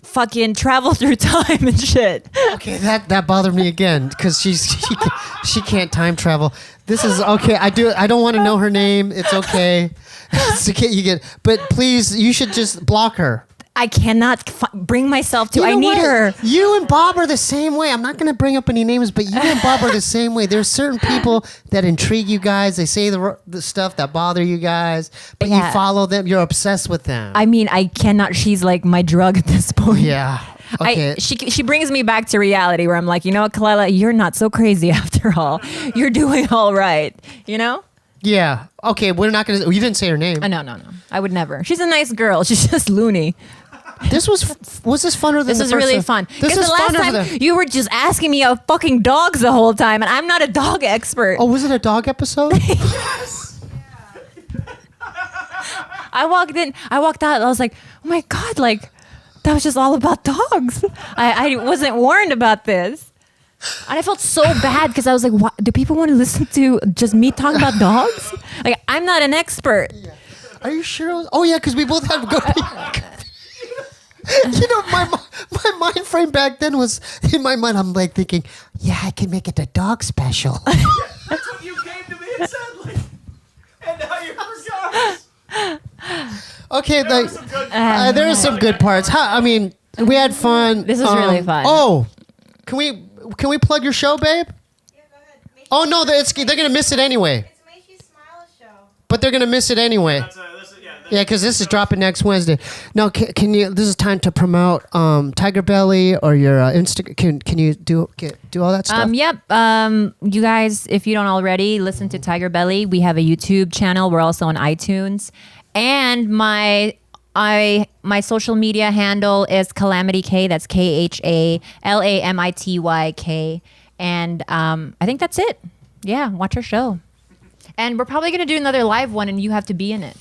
fucking travel through time and shit. Okay, that bothered me again because she can't time travel. This is okay. I don't want to know her name. It's okay. It's okay. But please, you should just block her. I cannot bring myself to. You I know need what? her. You and Bob are the same way. I'm not going to bring up any names, but you and Bob are the same way. There's certain people that intrigue you guys. They say the stuff that bother you guys, but Yeah. you follow them. You're obsessed with them. I mean, I cannot. She's like my drug at this point. Yeah. Okay. She brings me back to reality where I'm like, you know what, Khalyla, you're not so crazy after all. You're doing all right. You know? Yeah. Okay. We're not going to. You didn't say her name. No. I would never. She's a nice girl. She's just loony. This was this funner than This the was first really one? fun. This Because is the last funner time than. you were just asking me about fucking dogs the whole time, and I'm not a dog expert. Oh, was it a dog episode? I walked out, and I was like, oh my God, like, that was just all about dogs. I wasn't warned about this. And I felt so bad because I was like, what? Do people want to listen to just me talk about dogs? Like, I'm not an expert. Are you sure? Oh yeah, because we both have good. You know, my mind frame back then was in my mind. I'm like thinking, yeah, I can make it a dog special. That's what you came to me and said, like, and now you forgot. Okay, There were like some good there are some good parts. I mean, we had fun. This was really fun. Oh, can we plug your show, babe? Yeah, go ahead. Make Oh no, they're gonna miss it anyway. It's Make You Smile show. But they're gonna miss it anyway. Yeah, because this is dropping next Wednesday. No, can you? This is time to promote Tiger Belly or your Instagram. Can you do all that stuff? Yep. You guys, if you don't already, listen to Tiger Belly. We have a YouTube channel. We're also on iTunes, and my social media handle is Calamity K. That's KHALAMITYK. And I think that's it. Yeah, watch our show. And we're probably gonna do another live one, and you have to be in it.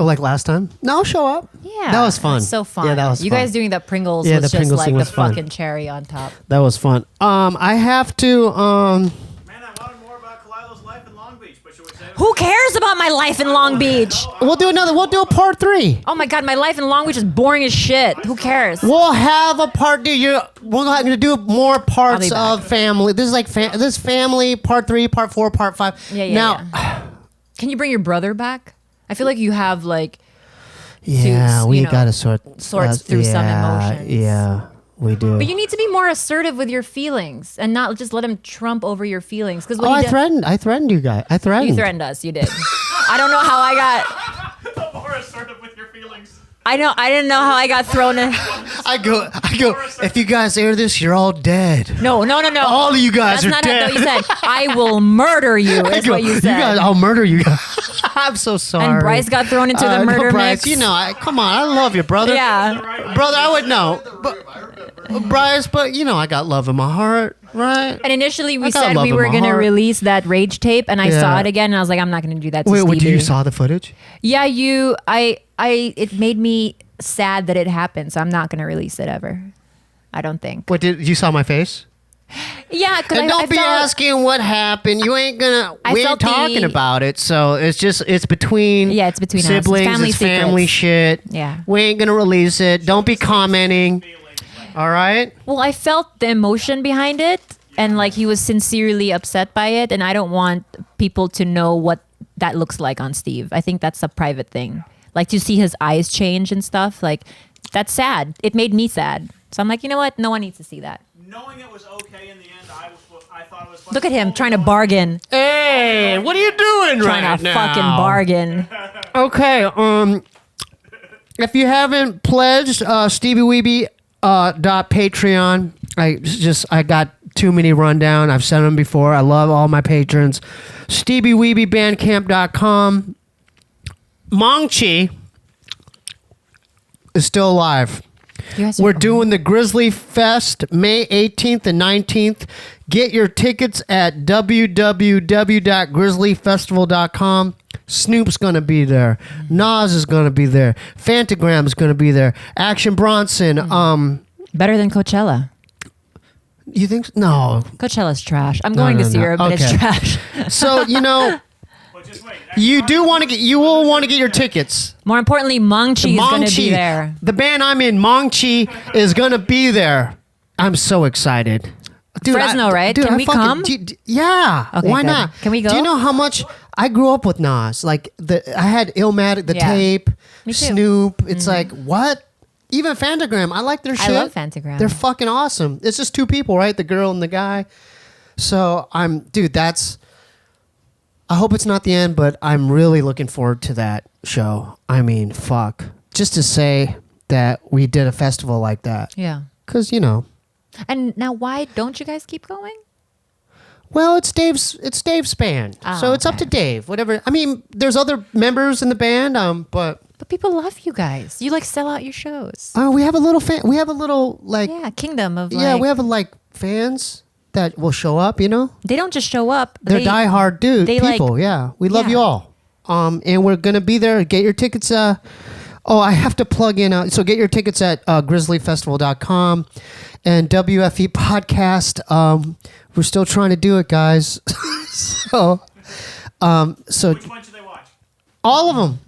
Oh, like last time? No, I'll show up. Yeah, that was fun. So fun. Yeah, that was you fun. guys doing the Pringles Yeah, was the just Pringles like thing the was fun. fucking cherry on top. That was fun. I have to. Man, I wanted more about Khalyla's life in Long Beach, but should we save it? Who cares about my life in Long Beach? We'll do a part 3. Oh my god, my life in Long Beach is boring as shit. Who cares? We'll have a part 2. We're going to do more parts I'll be back. of family. This is like this family part 3, part 4, part 5. Yeah. Now, Can you bring your brother back? I feel like you have like yeah, to, we you know, got to sort through some emotions. Yeah, we do. But you need to be more assertive with your feelings and not just let him trump over your feelings. Because I threatened you guys. I threatened. You threatened us. You did. I don't know how I got. More assertive with your feelings. I didn't know how I got thrown in. I go. If you guys air this, you're all dead. No. All of you guys That's are not dead. It, though. You said, I will murder you, is what you said. I'll murder you guys. I'm so sorry. And Bryce got thrown into the murder Bryce, mix. come on. I love you, brother. Yeah. Brother, I would know. But, Bryce, but I got love in my heart, right? And initially we I got said love we in were my going to heart. release that rage tape, and I Yeah. saw it again, and I was like, I'm not going to do that to Wait, Stevie. you saw the footage? Yeah, it made me sad that it happened, so I'm not going to release it ever. I don't think. What you saw my face? Yeah, because And don't be asking what happened. You ain't gonna. I We ain't felt talking the- about it. So it's between. Yeah, it's between us. It's siblings. family It's family secrets. shit. Yeah. We ain't gonna release it. Don't be commenting. All right. Well, I felt the emotion behind it, and like he was sincerely upset by it, and I don't want people to know what that looks like on Steve. I think that's a private thing. Like to see his eyes change and stuff, like that's sad. It made me sad. So I'm like, you know what? No one needs to see that. Knowing it was okay in the end, I thought it was. Look at him trying to bargain. Hey, what are you doing Trying to fucking bargain. Okay. If you haven't pledged, Steebee Weebee .patreon. I got too many rundown. I've said them before. I love all my patrons. Steebee Weebee Bandcamp.com. Mongchi is still alive. We're doing the Grizzly Fest May 18th and 19th. Get your tickets at www.grizzlyfestival.com. Snoop's going to be there. Nas is going to be there. Fantagram is going to be there. Action Bronson. Better than Coachella. You think so? No. Coachella's trash. I'm going this year, but it's Okay. trash. So, But just wait. you will want to get your tickets. More importantly, Mongchi is going to be there. The band I'm in, Mongchi, is going to be there. I'm so excited. Dude, Fresno, right? Can we come? Yeah. Okay, why good. not? Can we go? Do you know how much I grew up with Nas? Like I had Illmatic, the Yeah. tape, Me too. Snoop. It's like what? Even Fantagram. I like their shit. I love Fantagram. They're fucking awesome. It's just two people, right? The girl and the guy. So that's. I hope it's not the end, but I'm really looking forward to that show. I mean, fuck. Just to say that we did a festival like that. Yeah. Because, And now why don't you guys keep going? well, it's Dave's band. Oh, so it's up okay. to Dave. Whatever. I mean, there's other members in the band, but But people love you guys. You like sell out your shows. we have a little we have a little like Yeah, kingdom of yeah, like, we have fans that will show up, they don't just show up. They're diehard they people. Yeah. We love Yeah. you all. And we're going to be there. Get your tickets. I have to plug in. So get your tickets at grizzlyfestival.com and WFE podcast. We're still trying to do it, guys. so Which one should they watch? all of them.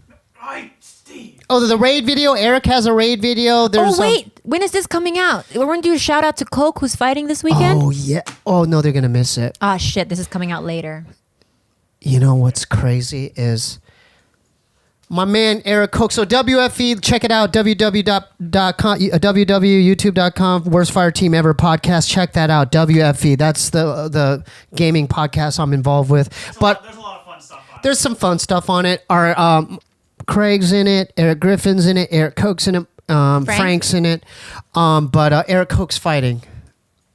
Right, Steve. Oh, the raid video. Eric has a raid video. There's Oh wait, when is this coming out? We're going to do a shout out to Coke, who's fighting this weekend. Oh yeah. Oh no, they're gonna miss it. Ah shit, this is coming out later. You know what's crazy is My man Eric Cook. So WFE, check it out. www.youtube.com. Worst Fire Team Ever podcast. Check that out. WFE. That's the gaming podcast I'm involved with. But There's a lot of fun stuff on it. there's some fun stuff on it. Our Craig's in it. Eric Griffin's in it. Eric Cook's in it. Frank's in it. But Eric Cook's fighting.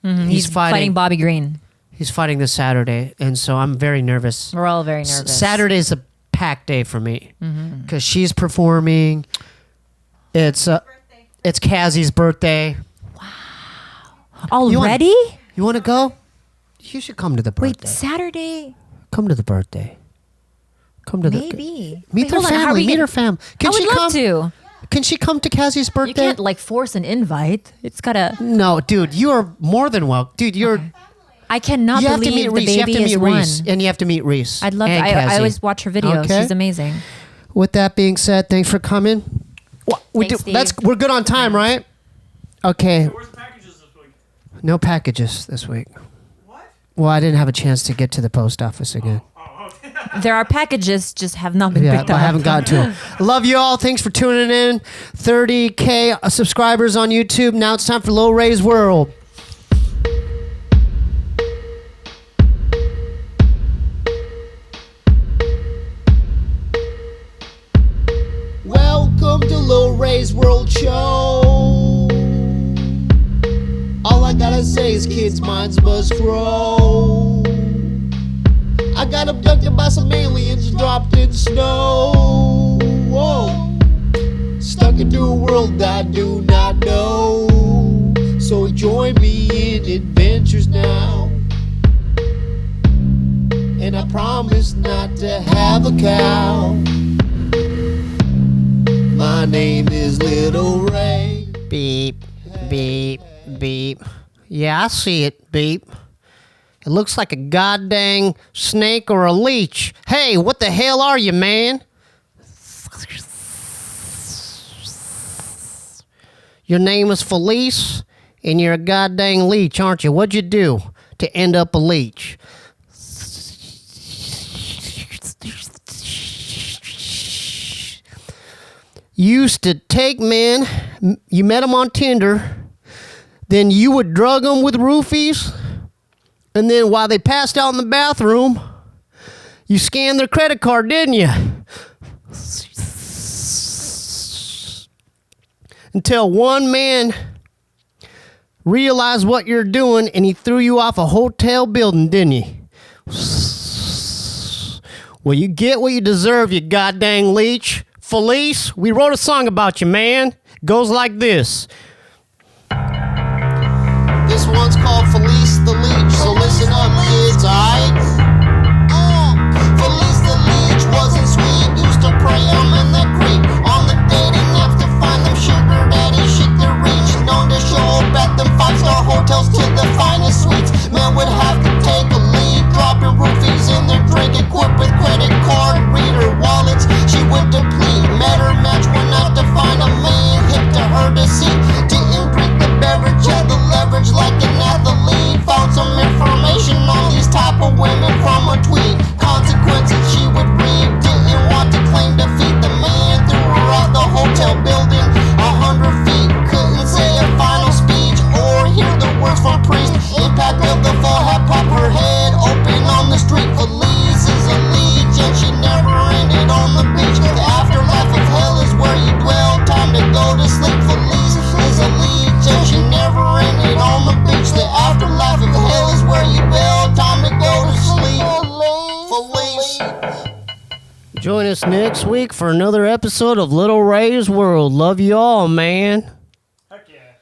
He's fighting Bobby Green. He's fighting this Saturday, and so I'm very nervous. We're all very nervous. Saturday's a packed day for me because she's performing. It's Kazzie's birthday. Already? You want to go? You should come to the birthday. Wait, Saturday? Come to the birthday. Come to Maybe. Meet their family. Meet her fam. I would love to. Can she come to Kazzie's birthday? You can't like force an invite. It's gotta. No, dude, you are more than welcome. Dude, you're. I cannot You have to believe meet the Reese. You have baby to meet is Reese, one. and you have to meet Reese. I'd love. and I Kazzie. always watch her videos. Okay. She's amazing. With that being said, thanks for coming. Thanks, Steve. We're good on time, right? Okay. Where's the packages this week? No packages this week. What? Well, I didn't have a chance to get to the post office again. Oh, okay. There are packages, just have not been Yeah, picked but I up. haven't gotten to them. Love you all. Thanks for tuning in. 30K subscribers on YouTube. Now it's time for Low Ray's World. Welcome to Low Ray's World Show. All I gotta say is kids' minds must grow. I got abducted by some aliens and dropped in snow. Whoa. Stuck into a world I do not know. So join me in adventures now. And I promise not to have a cow. My name is Little Ray. Beep, beep, beep. Yeah, I see it, beep. It looks like a goddamn snake or a leech. Hey, what the hell are you, man? Your name is Felice, and you're a goddamn leech, aren't you? What'd you do to end up a leech? Used to take men, you met them on Tinder, then you would drug them with roofies, and then while they passed out in the bathroom, you scanned their credit card, didn't you? Until one man realized what you're doing and he threw you off a hotel building, didn't he? Well, you get what you deserve, you goddamn leech. Felice, we wrote a song about you, man. Goes like this. This one's called Felice the Leech, so listen up, kids, alright? Felice the Leech wasn't sweet, used to prey on in the creek, on the dating apps to find them sugar daddies, shit to reach, known to show up at them 5-star hotels to the finest suites. Man would have to take a lead, dropping roofies in their drink, equipped with credit card reader wallets. She would deplete, met her match, went out to find a man, hip to her deceit. Didn't drink the beverage, had the leverage like an athlete. Found some information on these type of women from a tweet. Consequences she would read, didn't want to claim defeat. The man threw her out the hotel building 100 feet. Couldn't say a final speech or hear the words from priest. Impact of the fall had popped her head open on the street. Felice is a leech and she never ended on the beach. The afterlife of hell is where you dwell. Time to go to sleep. Felice is a leech and she never ended on the beach. The afterlife of hell is where you dwell. Time to go to sleep. Felice. Join us next week for another episode of Little Ray's World. Love you all, man.